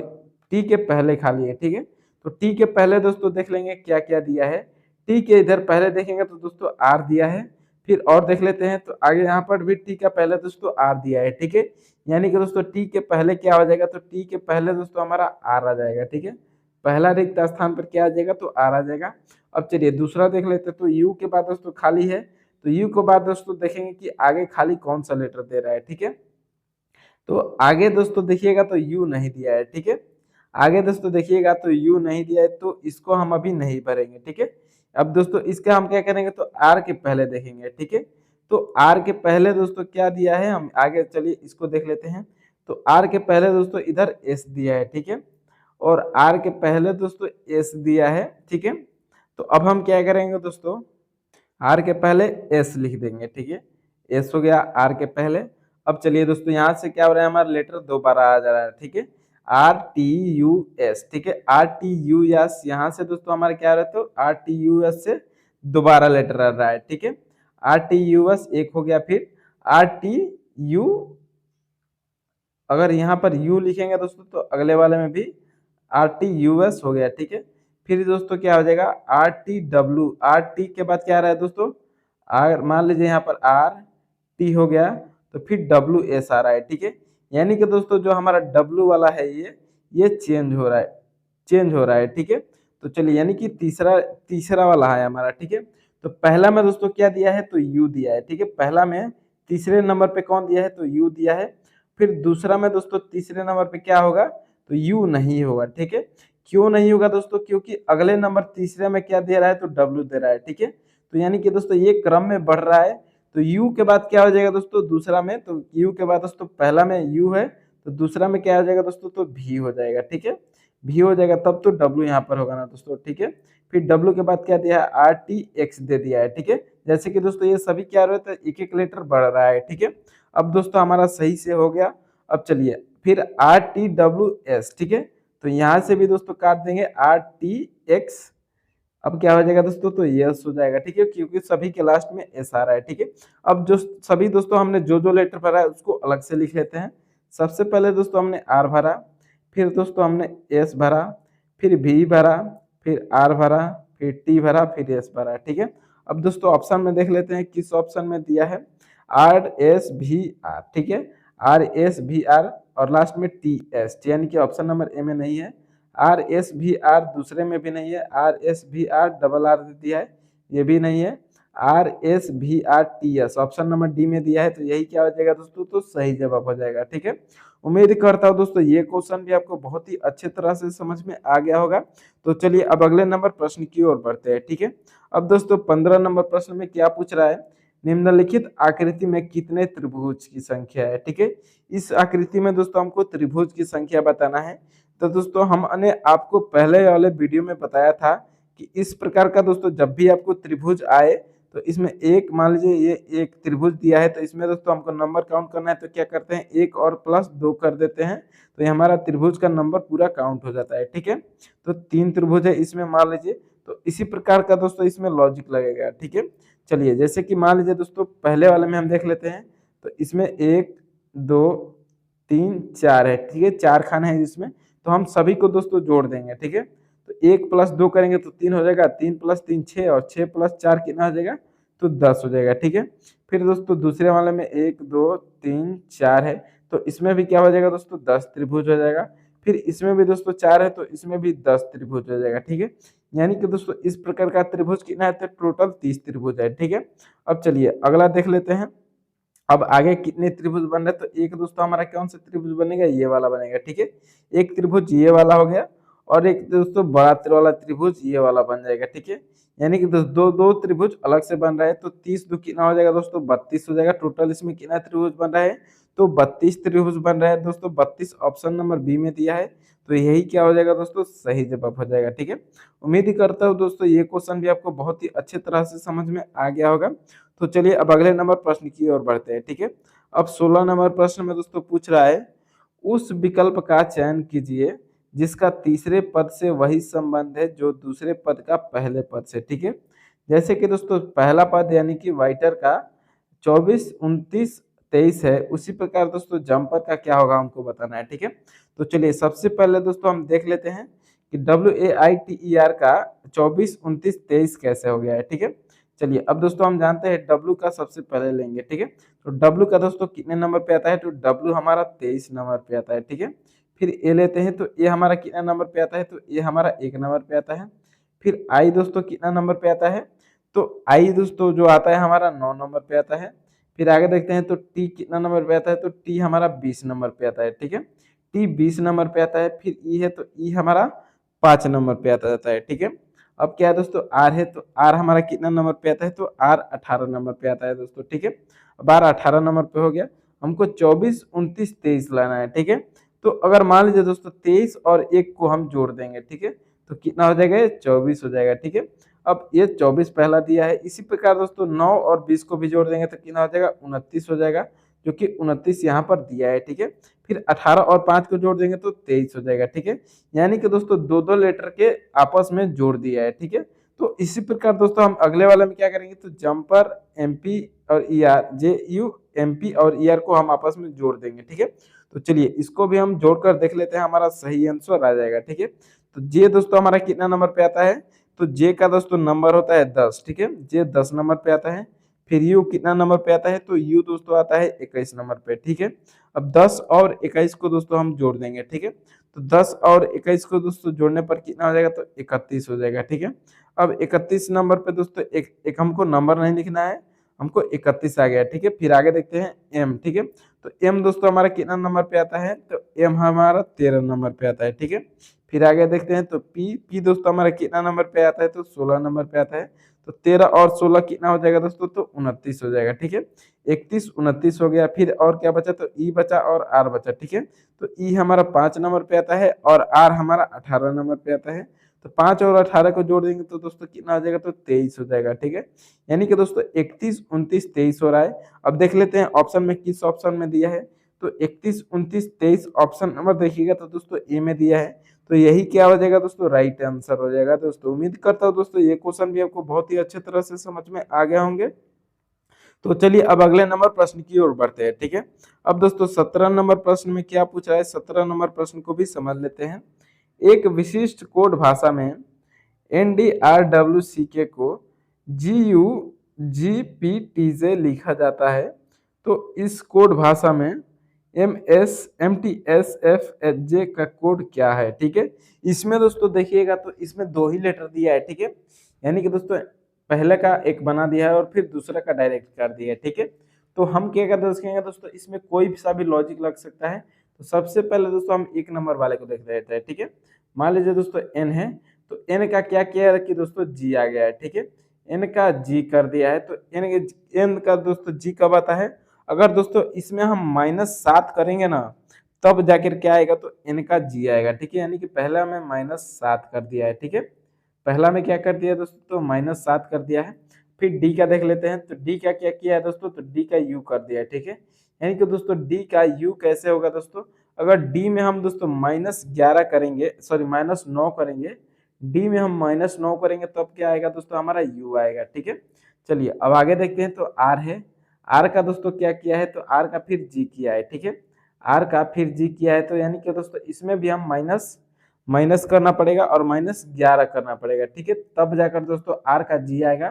टी के पहले खाली है, ठीक है। तो टी के पहले दोस्तों देख लेंगे क्या क्या दिया है। टी के इधर पहले देखेंगे तो दोस्तों आर दिया है। फिर और देख लेते हैं तो आगे यहाँ पर भी टी का पहले दोस्तों आर दिया है, ठीक है। यानी कि दोस्तों टी के पहले क्या हो जाएगा, तो टी के पहले दोस्तों हमारा आर आ जाएगा, ठीक है। पहला रिक्त स्थान पर क्या आ जाएगा, तो आर आ जाएगा। अब चलिए दूसरा देख लेते हैं। तो यू के बाद दोस्तों खाली है, तो यू के बाद दोस्तों देखेंगे कि आगे खाली कौन सा लेटर दे रहा है, ठीक है। तो आगे दोस्तों देखिएगा तो यू नहीं दिया है, ठीक है। आगे दोस्तों देखिएगा तो यू नहीं दिया है, तो इसको हम अभी नहीं भरेंगे, ठीक है। अब दोस्तों इसका हम क्या करेंगे, तो आर के पहले देखेंगे, ठीक है। तो आर के पहले दोस्तों क्या दिया है, हम आगे चलिए इसको देख लेते हैं। तो आर के पहले दोस्तों इधर एस दिया है, ठीक है। और आर के पहले दोस्तों एस दिया है, ठीक है। तो अब हम क्या करेंगे दोस्तों, आर के पहले एस लिख देंगे, ठीक है। एस हो गया आर के पहले। अब चलिए दोस्तों यहाँ से क्या हो रहा है, हमारा लेटर दोबारा आ जा रहा है, ठीक है। आर टी यू एस, ठीक है। आर टी यू एस यहाँ से दोस्तों हमारा क्या हो रहा है, तो आर टी यू एस से दोबारा लेटर आ रहा है, ठीक है। आर टी यू एस एक हो गया। फिर आर टी यू, अगर यहाँ पर यू लिखेंगे दोस्तों तो अगले वाले में भी आर टी यू एस हो गया, ठीक है। फिर दोस्तों क्या हो जाएगा, R T W, R T के बाद क्या आ रहा है दोस्तों, आर, मान लीजिए यहाँ पर आर टी हो गया, तो फिर डब्ल्यू एस आ रहा है, ठीक है। यानी कि दोस्तों जो हमारा डब्ल्यू वाला है ये चेंज हो रहा है, चेंज हो रहा है, ठीक है। तो चलिए यानी कि तीसरा तीसरा वाला है हमारा, ठीक है। तो पहला में दोस्तों क्या दिया है, तो यू दिया है, ठीक है। पहला में तीसरे नंबर पे कौन दिया है, तो यू दिया है। फिर दूसरा में दोस्तों तीसरे नंबर पे क्या होगा, तो यू नहीं होगा, ठीक है। क्यों नहीं होगा दोस्तों, क्योंकि अगले नंबर तीसरे में क्या दे रहा है, तो डब्ल्यू दे रहा है, ठीक है। तो यानी कि दोस्तों ये क्रम में बढ़ रहा है। तो यू के बाद क्या हो जाएगा दोस्तों दूसरा में, तो यू के बाद दोस्तों पहला में यू है, तो दूसरा में क्या हो जाएगा दोस्तों, तो भी हो जाएगा, ठीक है। भी हो जाएगा तब तो डब्ल्यू यहाँ पर होगा ना दोस्तों, ठीक है। फिर डब्ल्यू के बाद क्या दिया है, आर टी एक्स दे दिया है, ठीक है। जैसे कि दोस्तों ये सभी क्या रहे थे, एक एक लेटर बढ़ रहा है, ठीक है। अब दोस्तों हमारा सही से हो गया। अब चलिए फिर आर टी डब्ल्यू एस, ठीक है। तो यहाँ से भी दोस्तों काट देंगे आर टी एक्स। अब क्या हो जाएगा दोस्तों, तो यस हो जाएगा, ठीक है, क्योंकि सभी के लास्ट में एस आ रहा है, ठीक है। अब जो सभी दोस्तों हमने जो जो लेटर भरा है उसको अलग से लिख लेते हैं। सबसे पहले दोस्तों हमने आर भरा, फिर दोस्तों हमने एस भरा, फिर भी भरा, फिर आर भरा, फिर टी भरा, फिर एस भरा, ठीक है। अब दोस्तों ऑप्शन में देख लेते हैं किस ऑप्शन में दिया है, आर एस भी आर, ठीक है। आर एस भी आर और लास्ट में टी एस, यानी कि ऑप्शन नंबर ए में नहीं है। आर एस भी आर दूसरे में भी नहीं है। आर एस भी आर डबल आर दिया है, ये भी नहीं है। आर एस भी R T S option number D में दिया है, तो यही क्या हो जाएगा दोस्तों, तो सही जवाब हो जाएगा, ठीक है। उम्मीद करता हूँ दोस्तों ये क्वेश्चन भी आपको बहुत ही अच्छे तरह से समझ में आ गया होगा। तो चलिए अब अगले नंबर प्रश्न की ओर बढ़ते हैं, ठीक है। अब दोस्तों 15 नंबर प्रश्न में क्या पूछ रहा है, निम्नलिखित आकृति में कितने त्रिभुज की संख्या है, ठीक है। इस आकृति में दोस्तों हमको त्रिभुज की संख्या बताना है। तो दोस्तों हमने आपको पहले वाले वीडियो में बताया था कि इस प्रकार का दोस्तों जब भी आपको त्रिभुज आए तो इसमें एक, मान लीजिए ये एक त्रिभुज दिया है, तो इसमें दोस्तों हमको नंबर काउंट करना है, तो क्या करते हैं, एक और प्लस दो कर देते हैं, तो ये हमारा त्रिभुज का नंबर पूरा काउंट हो जाता है, ठीक है। तो 3 त्रिभुज है इसमें मान लीजिए, तो इसी प्रकार का दोस्तों इसमें लॉजिक लगेगा, ठीक है। चलिए जैसे कि मान लीजिए दोस्तों पहले वाले में हम देख लेते हैं, तो इसमें 1 2 3 4 है, ठीक है, 4 खाने हैं इसमें, तो हम सभी को दोस्तों जोड़ देंगे, ठीक है। तो 1 प्लस 2 करेंगे तो 3 हो जाएगा, 3 प्लस 3 6 और 6 प्लस 4 कितना हो जाएगा, तो 10 हो जाएगा, ठीक है। फिर दोस्तों दूसरे वाले में 1 2 3 4 है, तो इसमें भी क्या हो जाएगा दोस्तों 10 त्रिभुज हो जाएगा। फिर इसमें भी दोस्तों 4 है, तो इसमें भी 10 त्रिभुज हो जाएगा, ठीक है। यानी कि दोस्तों इस प्रकार का त्रिभुज कितना है, तो टोटल 30 त्रिभुज है, ठीक है। अब चलिए अगला देख लेते हैं, अब आगे कितने त्रिभुज बन रहे हैं, तो एक दोस्तों हमारा कौन सा त्रिभुज बनेगा, ये वाला बनेगा, ठीक है। एक त्रिभुज ये वाला हो गया और एक दोस्तों बड़ा वाला त्रिभुज ये वाला बन जाएगा, ठीक है। यानी कि दो दो त्रिभुज अलग से बन रहा है, तो 30 दो कितना हो जाएगा दोस्तों 32 हो जाएगा। टोटल इसमें कितना त्रिभुज बन रहा है, तो 32 त्रिभुज बन रहा है दोस्तों। 32 ऑप्शन नंबर बी में दिया है, तो यही क्या हो जाएगा दोस्तों, सही जवाब हो जाएगा, ठीक है। उम्मीद करता हूँ दोस्तों ये क्वेश्चन भी आपको बहुत ही अच्छे तरह से समझ में आ गया होगा। तो चलिए अब अगले नंबर प्रश्न की ओर बढ़ते हैं, ठीक है। अब 16 नंबर प्रश्न में दोस्तों पूछ रहा है, उस विकल्प का चयन कीजिए जिसका तीसरे पद से वही संबंध है जो दूसरे पद का पहले पद से, ठीक है। जैसे कि दोस्तों पहला पद यानी कि वाइटर का 24, 29, 23 है, उसी प्रकार दोस्तों जम्पर का क्या होगा हमको बताना है। ठीक है, तो चलिए सबसे पहले दोस्तों हम देख लेते हैं कि WAITER का 24, 29, 23 कैसे हो गया है। ठीक है, चलिए अब दोस्तों हम जानते हैं W का सबसे पहले लेंगे। ठीक है, तो W का दोस्तों कितने नंबर पे आता है, तो W हमारा 23 नंबर पे आता है। ठीक है, फिर ए लेते हैं तो ए हमारा कितना नंबर पे आता है, तो ए हमारा 1 नंबर पे आता है। फिर आई दोस्तों कितना नंबर पे आता है, तो आई दोस्तों जो आता है हमारा 9 नंबर पे आता है। फिर आगे देखते हैं तो टी कितना नंबर पे आता है, तो टी हमारा 20 नंबर पे आता है। ठीक है, टी 20 नंबर पे आता है। फिर ई है तो ई हमारा 5 नंबर पे आता जाता है। ठीक है, अब क्या है दोस्तों आर है, तो आर हमारा कितना नंबर पे आता है, तो आर 18 नंबर पे आता है दोस्तों। ठीक है, अब आर 18 नंबर पे हो गया, हमको 24, 29, 23 लाना है। ठीक है, तो अगर मान लीजिए दोस्तों 23 और 1 को हम जोड़ देंगे, ठीक है, तो कितना हो जाएगा, ये 24 हो जाएगा। ठीक है, अब ये 24 पहला दिया है, इसी प्रकार दोस्तों 9 और 20 को भी जोड़ देंगे तो कितना हो जाएगा, 29 हो जाएगा, जो कि 29 यहाँ पर दिया है। ठीक है, फिर 18 और 5 को जोड़ देंगे तो 23 हो जाएगा। ठीक है, यानी कि दोस्तों दो दो लेटर के आपस में जोड़ दिया है। ठीक है, तो इसी प्रकार दोस्तों हम अगले वाले में क्या करेंगे, तो जम्पर MP और ER, JU MP और ER को हम आपस में जोड़ देंगे। ठीक है, तो चलिए इसको भी हम जोड़कर देख लेते हैं, हमारा सही आंसर आ जाएगा। ठीक है, तो जे दोस्तों हमारा कितना नंबर पे आता है, तो जे का दोस्तों नंबर होता है 10। ठीक है, जे 10 नंबर पे आता है। फिर यू कितना नंबर पे आता है, तो यू दोस्तों आता है 21 नंबर पे। ठीक है, अब 10 और 21 को दोस्तों हम जोड़ देंगे। ठीक है, तो 10 और 21 को दोस्तों जोड़ने पर कितना हो जाएगा, तो 31 हो जाएगा। ठीक है, अब 31 नंबर पे दोस्तों एक हमको नंबर नहीं लिखना है, हमको 31 आ गया। ठीक है, फिर आगे देखते हैं एम। ठीक है, तो एम दोस्तों हमारा कितना नंबर पे आता है, तो एम हमारा 13 नंबर पे आता है। ठीक है, फिर आगे देखते हैं तो पी दोस्तों हमारा कितना नंबर पे आता है, तो 16 नंबर पे आता है। तो 13 और 16 कितना हो जाएगा दोस्तों, तो 29 हो जाएगा। ठीक है, 31, 29 हो गया। फिर और क्या बचा, तो ई बचा और आर बचा। ठीक है, तो ई हमारा 5 नंबर पे आता है और आर हमारा 18 नंबर पे आता है। तो 5 और 18 को जोड़ देंगे तो दोस्तों कितना आ जाएगा, तो 23 हो जाएगा। ठीक है, यानी कि दोस्तों 31, 29, 23 हो रहा है। अब देख लेते हैं ऑप्शन में किस ऑप्शन में दिया है, तो 31, 29, 23 ऑप्शन नंबर देखिएगा तो दोस्तों ए में दिया है, तो यही क्या हो जाएगा दोस्तों, राइट आंसर हो जाएगा। दोस्तों उम्मीद करता हूँ दोस्तों ये क्वेश्चन भी आपको बहुत ही अच्छे तरह से समझ में आ गया होंगे। तो चलिए अब अगले नंबर प्रश्न की ओर बढ़ते हैं। ठीक है, अब दोस्तों 17 नंबर प्रश्न में क्या पूछ रहा है, 17 नंबर प्रश्न को भी समझ लेते हैं। एक विशिष्ट कोड भाषा में NDRWCK को GUGPTJ लिखा जाता है, तो इस कोड भाषा में MTSFHJ का कोड क्या है। ठीक है, इसमें दोस्तों देखिएगा तो इसमें 2 ही लेटर दिया है। ठीक है, यानी कि दोस्तों पहले का एक बना दिया है और फिर दूसरा का डायरेक्ट कर दिया है। ठीक है, तो हम क्या करते हैं दोस्तों, इसमें कोई सा भी लॉजिक लग सकता है। तो सबसे पहले दोस्तों हम 1 नंबर वाले को देख लेते हैं। ठीक है, मान लीजिए दोस्तों n है, तो n का क्या किया है कि दोस्तों g आ गया है। ठीक है, n का g कर दिया है, तो n का दोस्तों g कब आता है, अगर दोस्तों इसमें हम -7 करेंगे ना, तब जाकर क्या आएगा, तो n का g आएगा। ठीक है, यानी कि पहला हमें -7 कर दिया है। ठीक है, पहला में क्या कर दिया दोस्तों, तो -7 कर दिया है। फिर डी का देख लेते हैं, तो डी का क्या किया है दोस्तों, तो डी का यू कर दिया है। ठीक है, यानी कि दोस्तों डी का यू कैसे होगा दोस्तों, अगर डी में हम दोस्तों -11 करेंगे, सॉरी -9 करेंगे, डी में हम -9 करेंगे तब क्या आएगा दोस्तों, हमारा यू आएगा। ठीक है, चलिए अब आगे देखते हैं, तो आर है, आर का दोस्तों क्या किया है, तो आर का फिर जी किया है। ठीक है, आर का फिर जी किया है, तो यानी कि दोस्तों इसमें भी हम माइनस करना पड़ेगा और -11 करना पड़ेगा। ठीक है, तब जाकर दोस्तों आर का जी आएगा।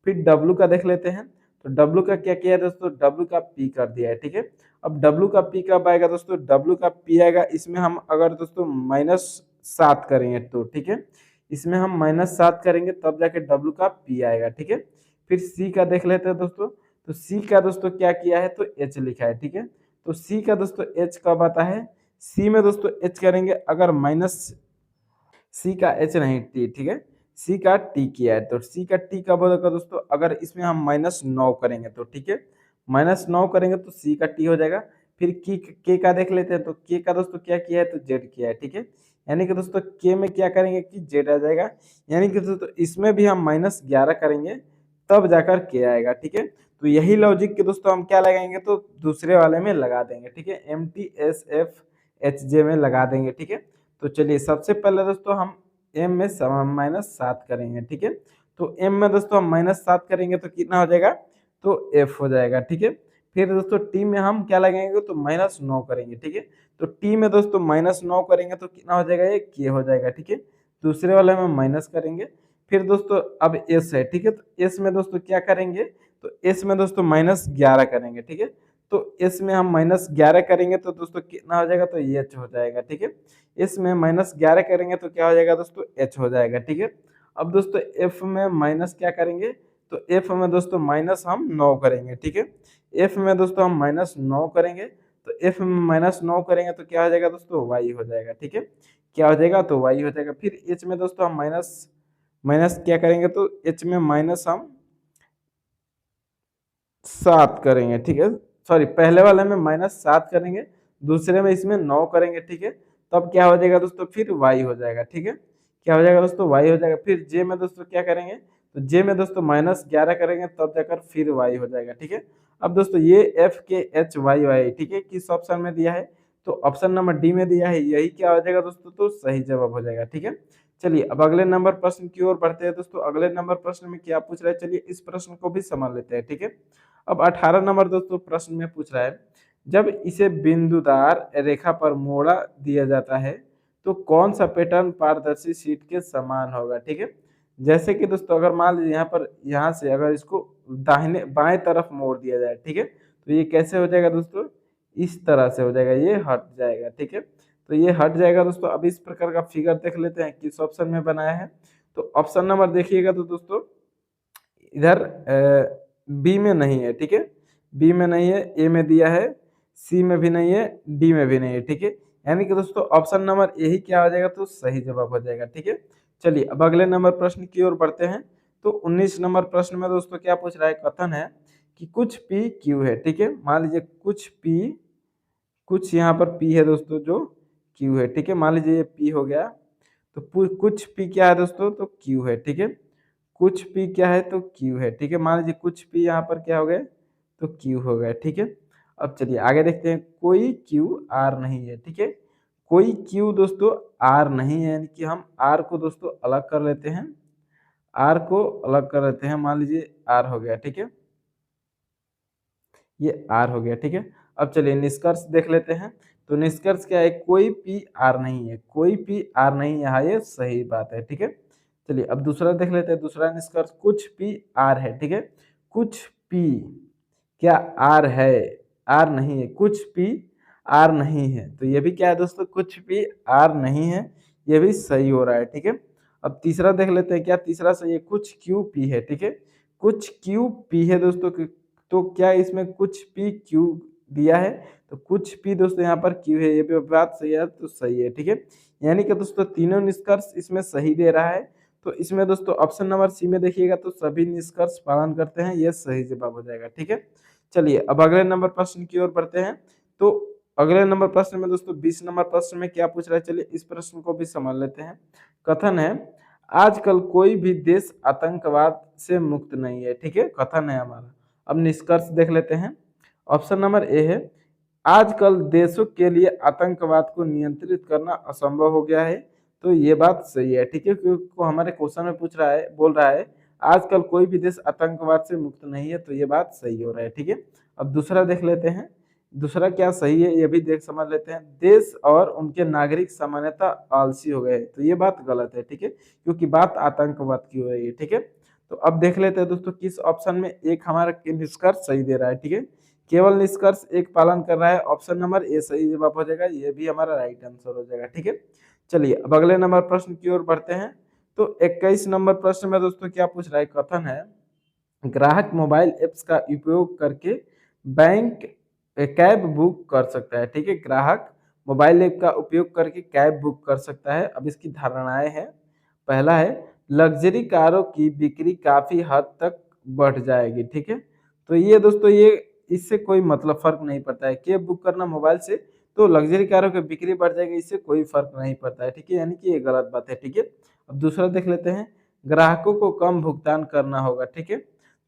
फिर डब्लू का देख लेते हैं, तो डब्लू का क्या किया है दोस्तों, डब्लू का पी कर दिया है। ठीक है, अब डब्लू का पी कब आएगा दोस्तों, डब्लू का पी आएगा, इसमें हम अगर दोस्तों -7 करेंगे तो, ठीक है, इसमें हम -7 करेंगे तब जाके डब्लू का पी आएगा। ठीक है, फिर सी का देख लेते हैं दोस्तों, तो सी का दोस्तों क्या किया है, तो एच लिखा है। ठीक है, तो सी का दोस्तों एच कब आता है, सी में दोस्तों एच करेंगे अगर सी का एच नहीं टी। ठीक है, सी का टी किया है, तो सी का टी कब होगा दोस्तों, अगर इसमें हम -9 करेंगे तो। ठीक है, -9 करेंगे तो सी का टी हो जाएगा। फिर के का देख लेते हैं, तो के का दोस्तों क्या किया है, तो जेड किया है। ठीक है, यानी कि दोस्तों के में क्या करेंगे कि जेड आ जाएगा, यानी कि दोस्तों इसमें भी हम -11 करेंगे तब जाकर के आएगा। ठीक है, तो यही लॉजिक के दोस्तों हम क्या लगाएंगे, तो दूसरे वाले में लगा देंगे। ठीक है, MTSFHJ में लगा देंगे। ठीक है, तो चलिए सबसे पहले दोस्तों हम m में -7 करेंगे। ठीक है, तो m में दोस्तों हम -7 करेंगे तो कितना हो जाएगा, तो एफ हो जाएगा, ठीक है। फिर दोस्तों टी में हम क्या लगाएंगे, तो -9 करेंगे, ठीक है। तो टी में दोस्तों -9 करेंगे तो कितना हो जाएगा, ये के हो जाएगा, ठीक है। दूसरे वाले में माइनस करेंगे। फिर दोस्तों अब एस है, ठीक है। तो एस में दोस्तों क्या करेंगे, तो एस में दोस्तों -11 करेंगे, ठीक है। तो एस में हम -11 करेंगे तो दोस्तों कितना हो जाएगा, तो एच हो जाएगा, ठीक है। एस में -11 करेंगे तो क्या हो जाएगा दोस्तों, एच हो जाएगा, ठीक है। अब दोस्तों एफ में माइनस क्या करेंगे, तो एफ में दोस्तों माइनस हम 9 करेंगे, ठीक है। एफ में दोस्तों हम -9 करेंगे, तो एफ में -9 करेंगे तो क्या हो जाएगा दोस्तों, वाई हो जाएगा, ठीक है। क्या हो जाएगा, तो वाई हो जाएगा। फिर एच में दोस्तों हम माइनस माइनस क्या करेंगे, तो एच में माइनस हम 7 करेंगे, ठीक है। सॉरी, पहले वाले में -7 करेंगे, दूसरे में इसमें 9 करेंगे, ठीक है। तब क्या हो जाएगा दोस्तों, फिर वाई हो जाएगा, ठीक है। क्या हो जाएगा दोस्तों, वाई हो जाएगा। फिर जे में दोस्तों क्या करेंगे, तो जे में दोस्तों -11 करेंगे तब जाकर फिर वाई हो जाएगा, ठीक है। अब दोस्तों ये एफ के एच वाई वाई, ठीक है, किस ऑप्शन में दिया है, तो ऑप्शन नंबर डी में दिया है, यही क्या हो जाएगा दोस्तों, तो सही जवाब हो जाएगा, ठीक है। चलिए अब अगले नंबर प्रश्न की ओर बढ़ते हैं दोस्तों। अगले नंबर प्रश्न में क्या पूछ रहा है, चलिए इस प्रश्न को भी समझ लेते हैं, ठीक है। अब 18 नंबर दोस्तों प्रश्न में पूछ रहा है, जब इसे बिंदुदार रेखा पर मोड़ा दिया जाता है तो कौन सा पैटर्न पारदर्शी शीट के समान होगा, ठीक है। जैसे कि दोस्तों अगर मान लीजिए यहाँ से अगर इसको दाहिने बाएं तरफ मोड़ दिया जाए, ठीक है, तो ये कैसे हो जाएगा दोस्तों, इस तरह से हो जाएगा, ये हट जाएगा, ठीक है। तो ये हट जाएगा दोस्तों। अब इस प्रकार का फिगर देख लेते हैं किस ऑप्शन में बनाया है। तो ऑप्शन नंबर देखिएगा तो दोस्तों इधर बी में नहीं है, ठीक है। बी में नहीं है, ए में दिया है, सी में भी नहीं है, डी में भी नहीं है, ठीक है। यानी कि दोस्तों ऑप्शन नंबर यही क्या हो जाएगा, तो सही जवाब हो जाएगा, ठीक है। चलिए अब अगले नंबर प्रश्न की ओर बढ़ते हैं। तो 19 नंबर प्रश्न में दोस्तों क्या पूछ रहा है, कथन है कि कुछ पी क्यू है, ठीक है। मान लीजिए कुछ यहाँ पर पी है दोस्तों जो क्यू है, ठीक है। मान लीजिए ये पी हो गया, तो कुछ पी क्या है दोस्तों, तो क्यू है, ठीक है। कुछ पी क्या है, तो क्यू है, ठीक है। मान लीजिए कुछ पी यहाँ पर क्या हो गए, तो क्यू हो गए, ठीक है। अब चलिए आगे देखते हैं, कोई क्यू आर नहीं है, ठीक है। कोई क्यू दोस्तों आर नहीं है, यानी कि हम आर को दोस्तों अलग कर लेते हैं, आर को अलग कर लेते हैं। मान लीजिए आर हो गया, ठीक है, ये आर हो गया, ठीक है। अब चलिए निष्कर्ष देख लेते हैं। तो निष्कर्ष क्या है, कोई पी आर नहीं है, कोई पी आर नहीं, यहाँ ये सही बात है, ठीक है। चलिए अब दूसरा देख लेते हैं। दूसरा निष्कर्ष, कुछ पी आर है, ठीक है। कुछ पी क्या आर है, आर नहीं है, कुछ पी आर नहीं है, तो ये भी क्या है दोस्तों, कुछ पी आर नहीं है, ये भी सही हो रहा है, ठीक है। अब तीसरा देख लेते हैं, क्या तीसरा सही है, कुछ क्यू पी है, ठीक है। कुछ क्यू पी है दोस्तों, तो क्या इसमें कुछ पी क्यू दिया है, तो कुछ पी दोस्तों यहाँ पर क्यू है, ये भी बात सही है, तो सही है, ठीक है। यानी कि दोस्तों तीनों निष्कर्ष इसमें सही दे रहा है। तो इसमें दोस्तों ऑप्शन नंबर सी में देखिएगा तो सभी निष्कर्ष पालन करते हैं, ये सही जवाब हो जाएगा, ठीक है। चलिए अब अगले नंबर प्रश्न की ओर बढ़ते हैं। तो अगले नंबर प्रश्न में दोस्तों 20 नंबर प्रश्न में क्या पूछ रहा है, चलिए इस प्रश्न को भी समझ लेते हैं। कथन है, आजकल कोई भी देश आतंकवाद से मुक्त नहीं है, ठीक है, कथन है हमारा। अब निष्कर्ष देख लेते हैं। ऑप्शन नंबर ए है, आजकल देशों के लिए आतंकवाद को नियंत्रित करना असंभव हो गया है, तो ये बात सही है, ठीक है, क्योंकि हमारे क्वेश्चन में पूछ रहा है, बोल रहा है आजकल कोई भी देश आतंकवाद से मुक्त नहीं है, तो ये बात सही हो रहा है, ठीक है। अब दूसरा देख लेते हैं, दूसरा क्या सही है, ये भी देख समझ लेते हैं। देश और उनके नागरिक सामान्यतः आलसी हो गए, तो ये बात गलत है, ठीक है, क्योंकि बात आतंकवाद की हो रही है, ठीक है। तो अब देख लेते हैं दोस्तों किस ऑप्शन में एक हमारा निष्कर्ष सही दे रहा है, ठीक है। केवल निष्कर्ष एक पालन कर रहा है, ऑप्शन नंबर ए सही जवाब हो जाएगा, ये भी हमारा राइट आंसर हो जाएगा, ठीक है। चलिए अब अगले नंबर प्रश्न की ओर बढ़ते हैं। तो 21 नंबर प्रश्न में दोस्तों क्या पूछ रहा है, कथन है, ग्राहक मोबाइल ऐप्स का उपयोग करके बैंक कैब बुक कर सकता है, ठीक है। ग्राहक मोबाइल ऐप का उपयोग करके कैब बुक कर सकता है। अब इसकी धारणाएं हैं। पहला है, लग्जरी कारों की बिक्री काफी हद तक बढ़ जाएगी, ठीक है। तो ये दोस्तों ये इससे कोई मतलब फर्क नहीं पड़ता है, कैब बुक करना मोबाइल से तो लग्जरी कारों की बिक्री बढ़ जाएगी, इससे कोई फर्क नहीं पड़ता है, ठीक है, यानी कि ये गलत बात है, ठीक है। अब दूसरा देख लेते हैं, ग्राहकों को कम भुगतान करना होगा, ठीक है।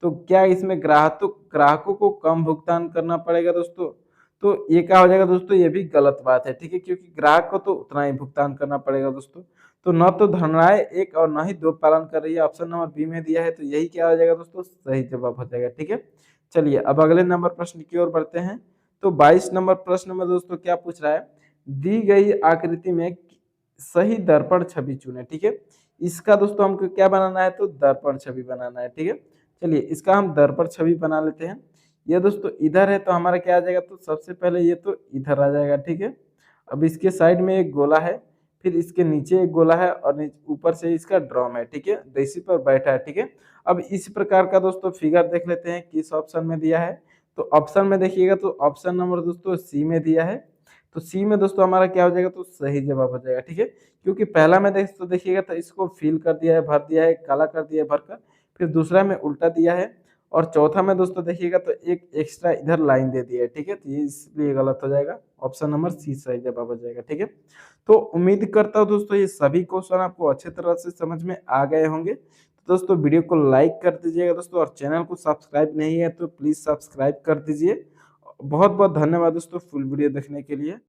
तो क्या इसमें ग्राहकों को कम भुगतान करना पड़ेगा दोस्तों, तो ये क्या हो जाएगा दोस्तों, ये भी गलत बात है, ठीक है, क्योंकि ग्राहक को तो उतना ही भुगतान करना पड़ेगा दोस्तों। तो न तो धारणाएं एक और न ही दो पालन कर रही है, ऑप्शन नंबर बी में दिया है, तो यही क्या हो जाएगा दोस्तों, सही जवाब हो जाएगा, ठीक है। चलिए अब अगले नंबर प्रश्न की ओर बढ़ते हैं। तो 22 नंबर प्रश्न में दोस्तों क्या पूछ रहा है, दी गई आकृति में सही दर्पण छवि चुने। ठीक है, इसका दोस्तों हमको क्या बनाना है, तो दर्पण छवि बनाना है। ठीक है, चलिए इसका हम दर्पण छवि बना लेते हैं। ये दोस्तों इधर है तो हमारा क्या आ जाएगा, तो सबसे पहले ये तो इधर आ जाएगा। ठीक है, अब इसके साइड में एक गोला है, फिर इसके नीचे एक गोला है और ऊपर से इसका ड्रम है। ठीक है, इसी पर बैठा है। ठीक है, अब इस प्रकार का दोस्तों फिगर देख लेते हैं किस ऑप्शन में दिया है। तो ऑप्शन में देखिएगा तो ऑप्शन नंबर दोस्तों सी में दिया है। तो सी में दोस्तों हमारा क्या हो जाएगा, तो सही जवाब हो जाएगा। ठीक है, क्योंकि पहला में देखिएगा तो इसको फिल कर दिया है, भर दिया है, काला कर दिया है भरकर, फिर दूसरा में उल्टा दिया है, और चौथा में दोस्तों देखिएगा तो एक एक्स्ट्रा इधर लाइन दे दिया है। ठीक है, तो ये इसलिए गलत हो जाएगा, ऑप्शन नंबर सी सही जवाब हो जाएगा। ठीक है, तो उम्मीद करता हूँ दोस्तों ये सभी क्वेश्चन आपको अच्छे तरह से समझ में आ गए होंगे। तो दोस्तों वीडियो को लाइक कर दीजिएगा दोस्तों, और चैनल को सब्सक्राइब नहीं है तो प्लीज सब्सक्राइब कर दीजिए। बहुत बहुत धन्यवाद दोस्तों फुल वीडियो देखने के लिए।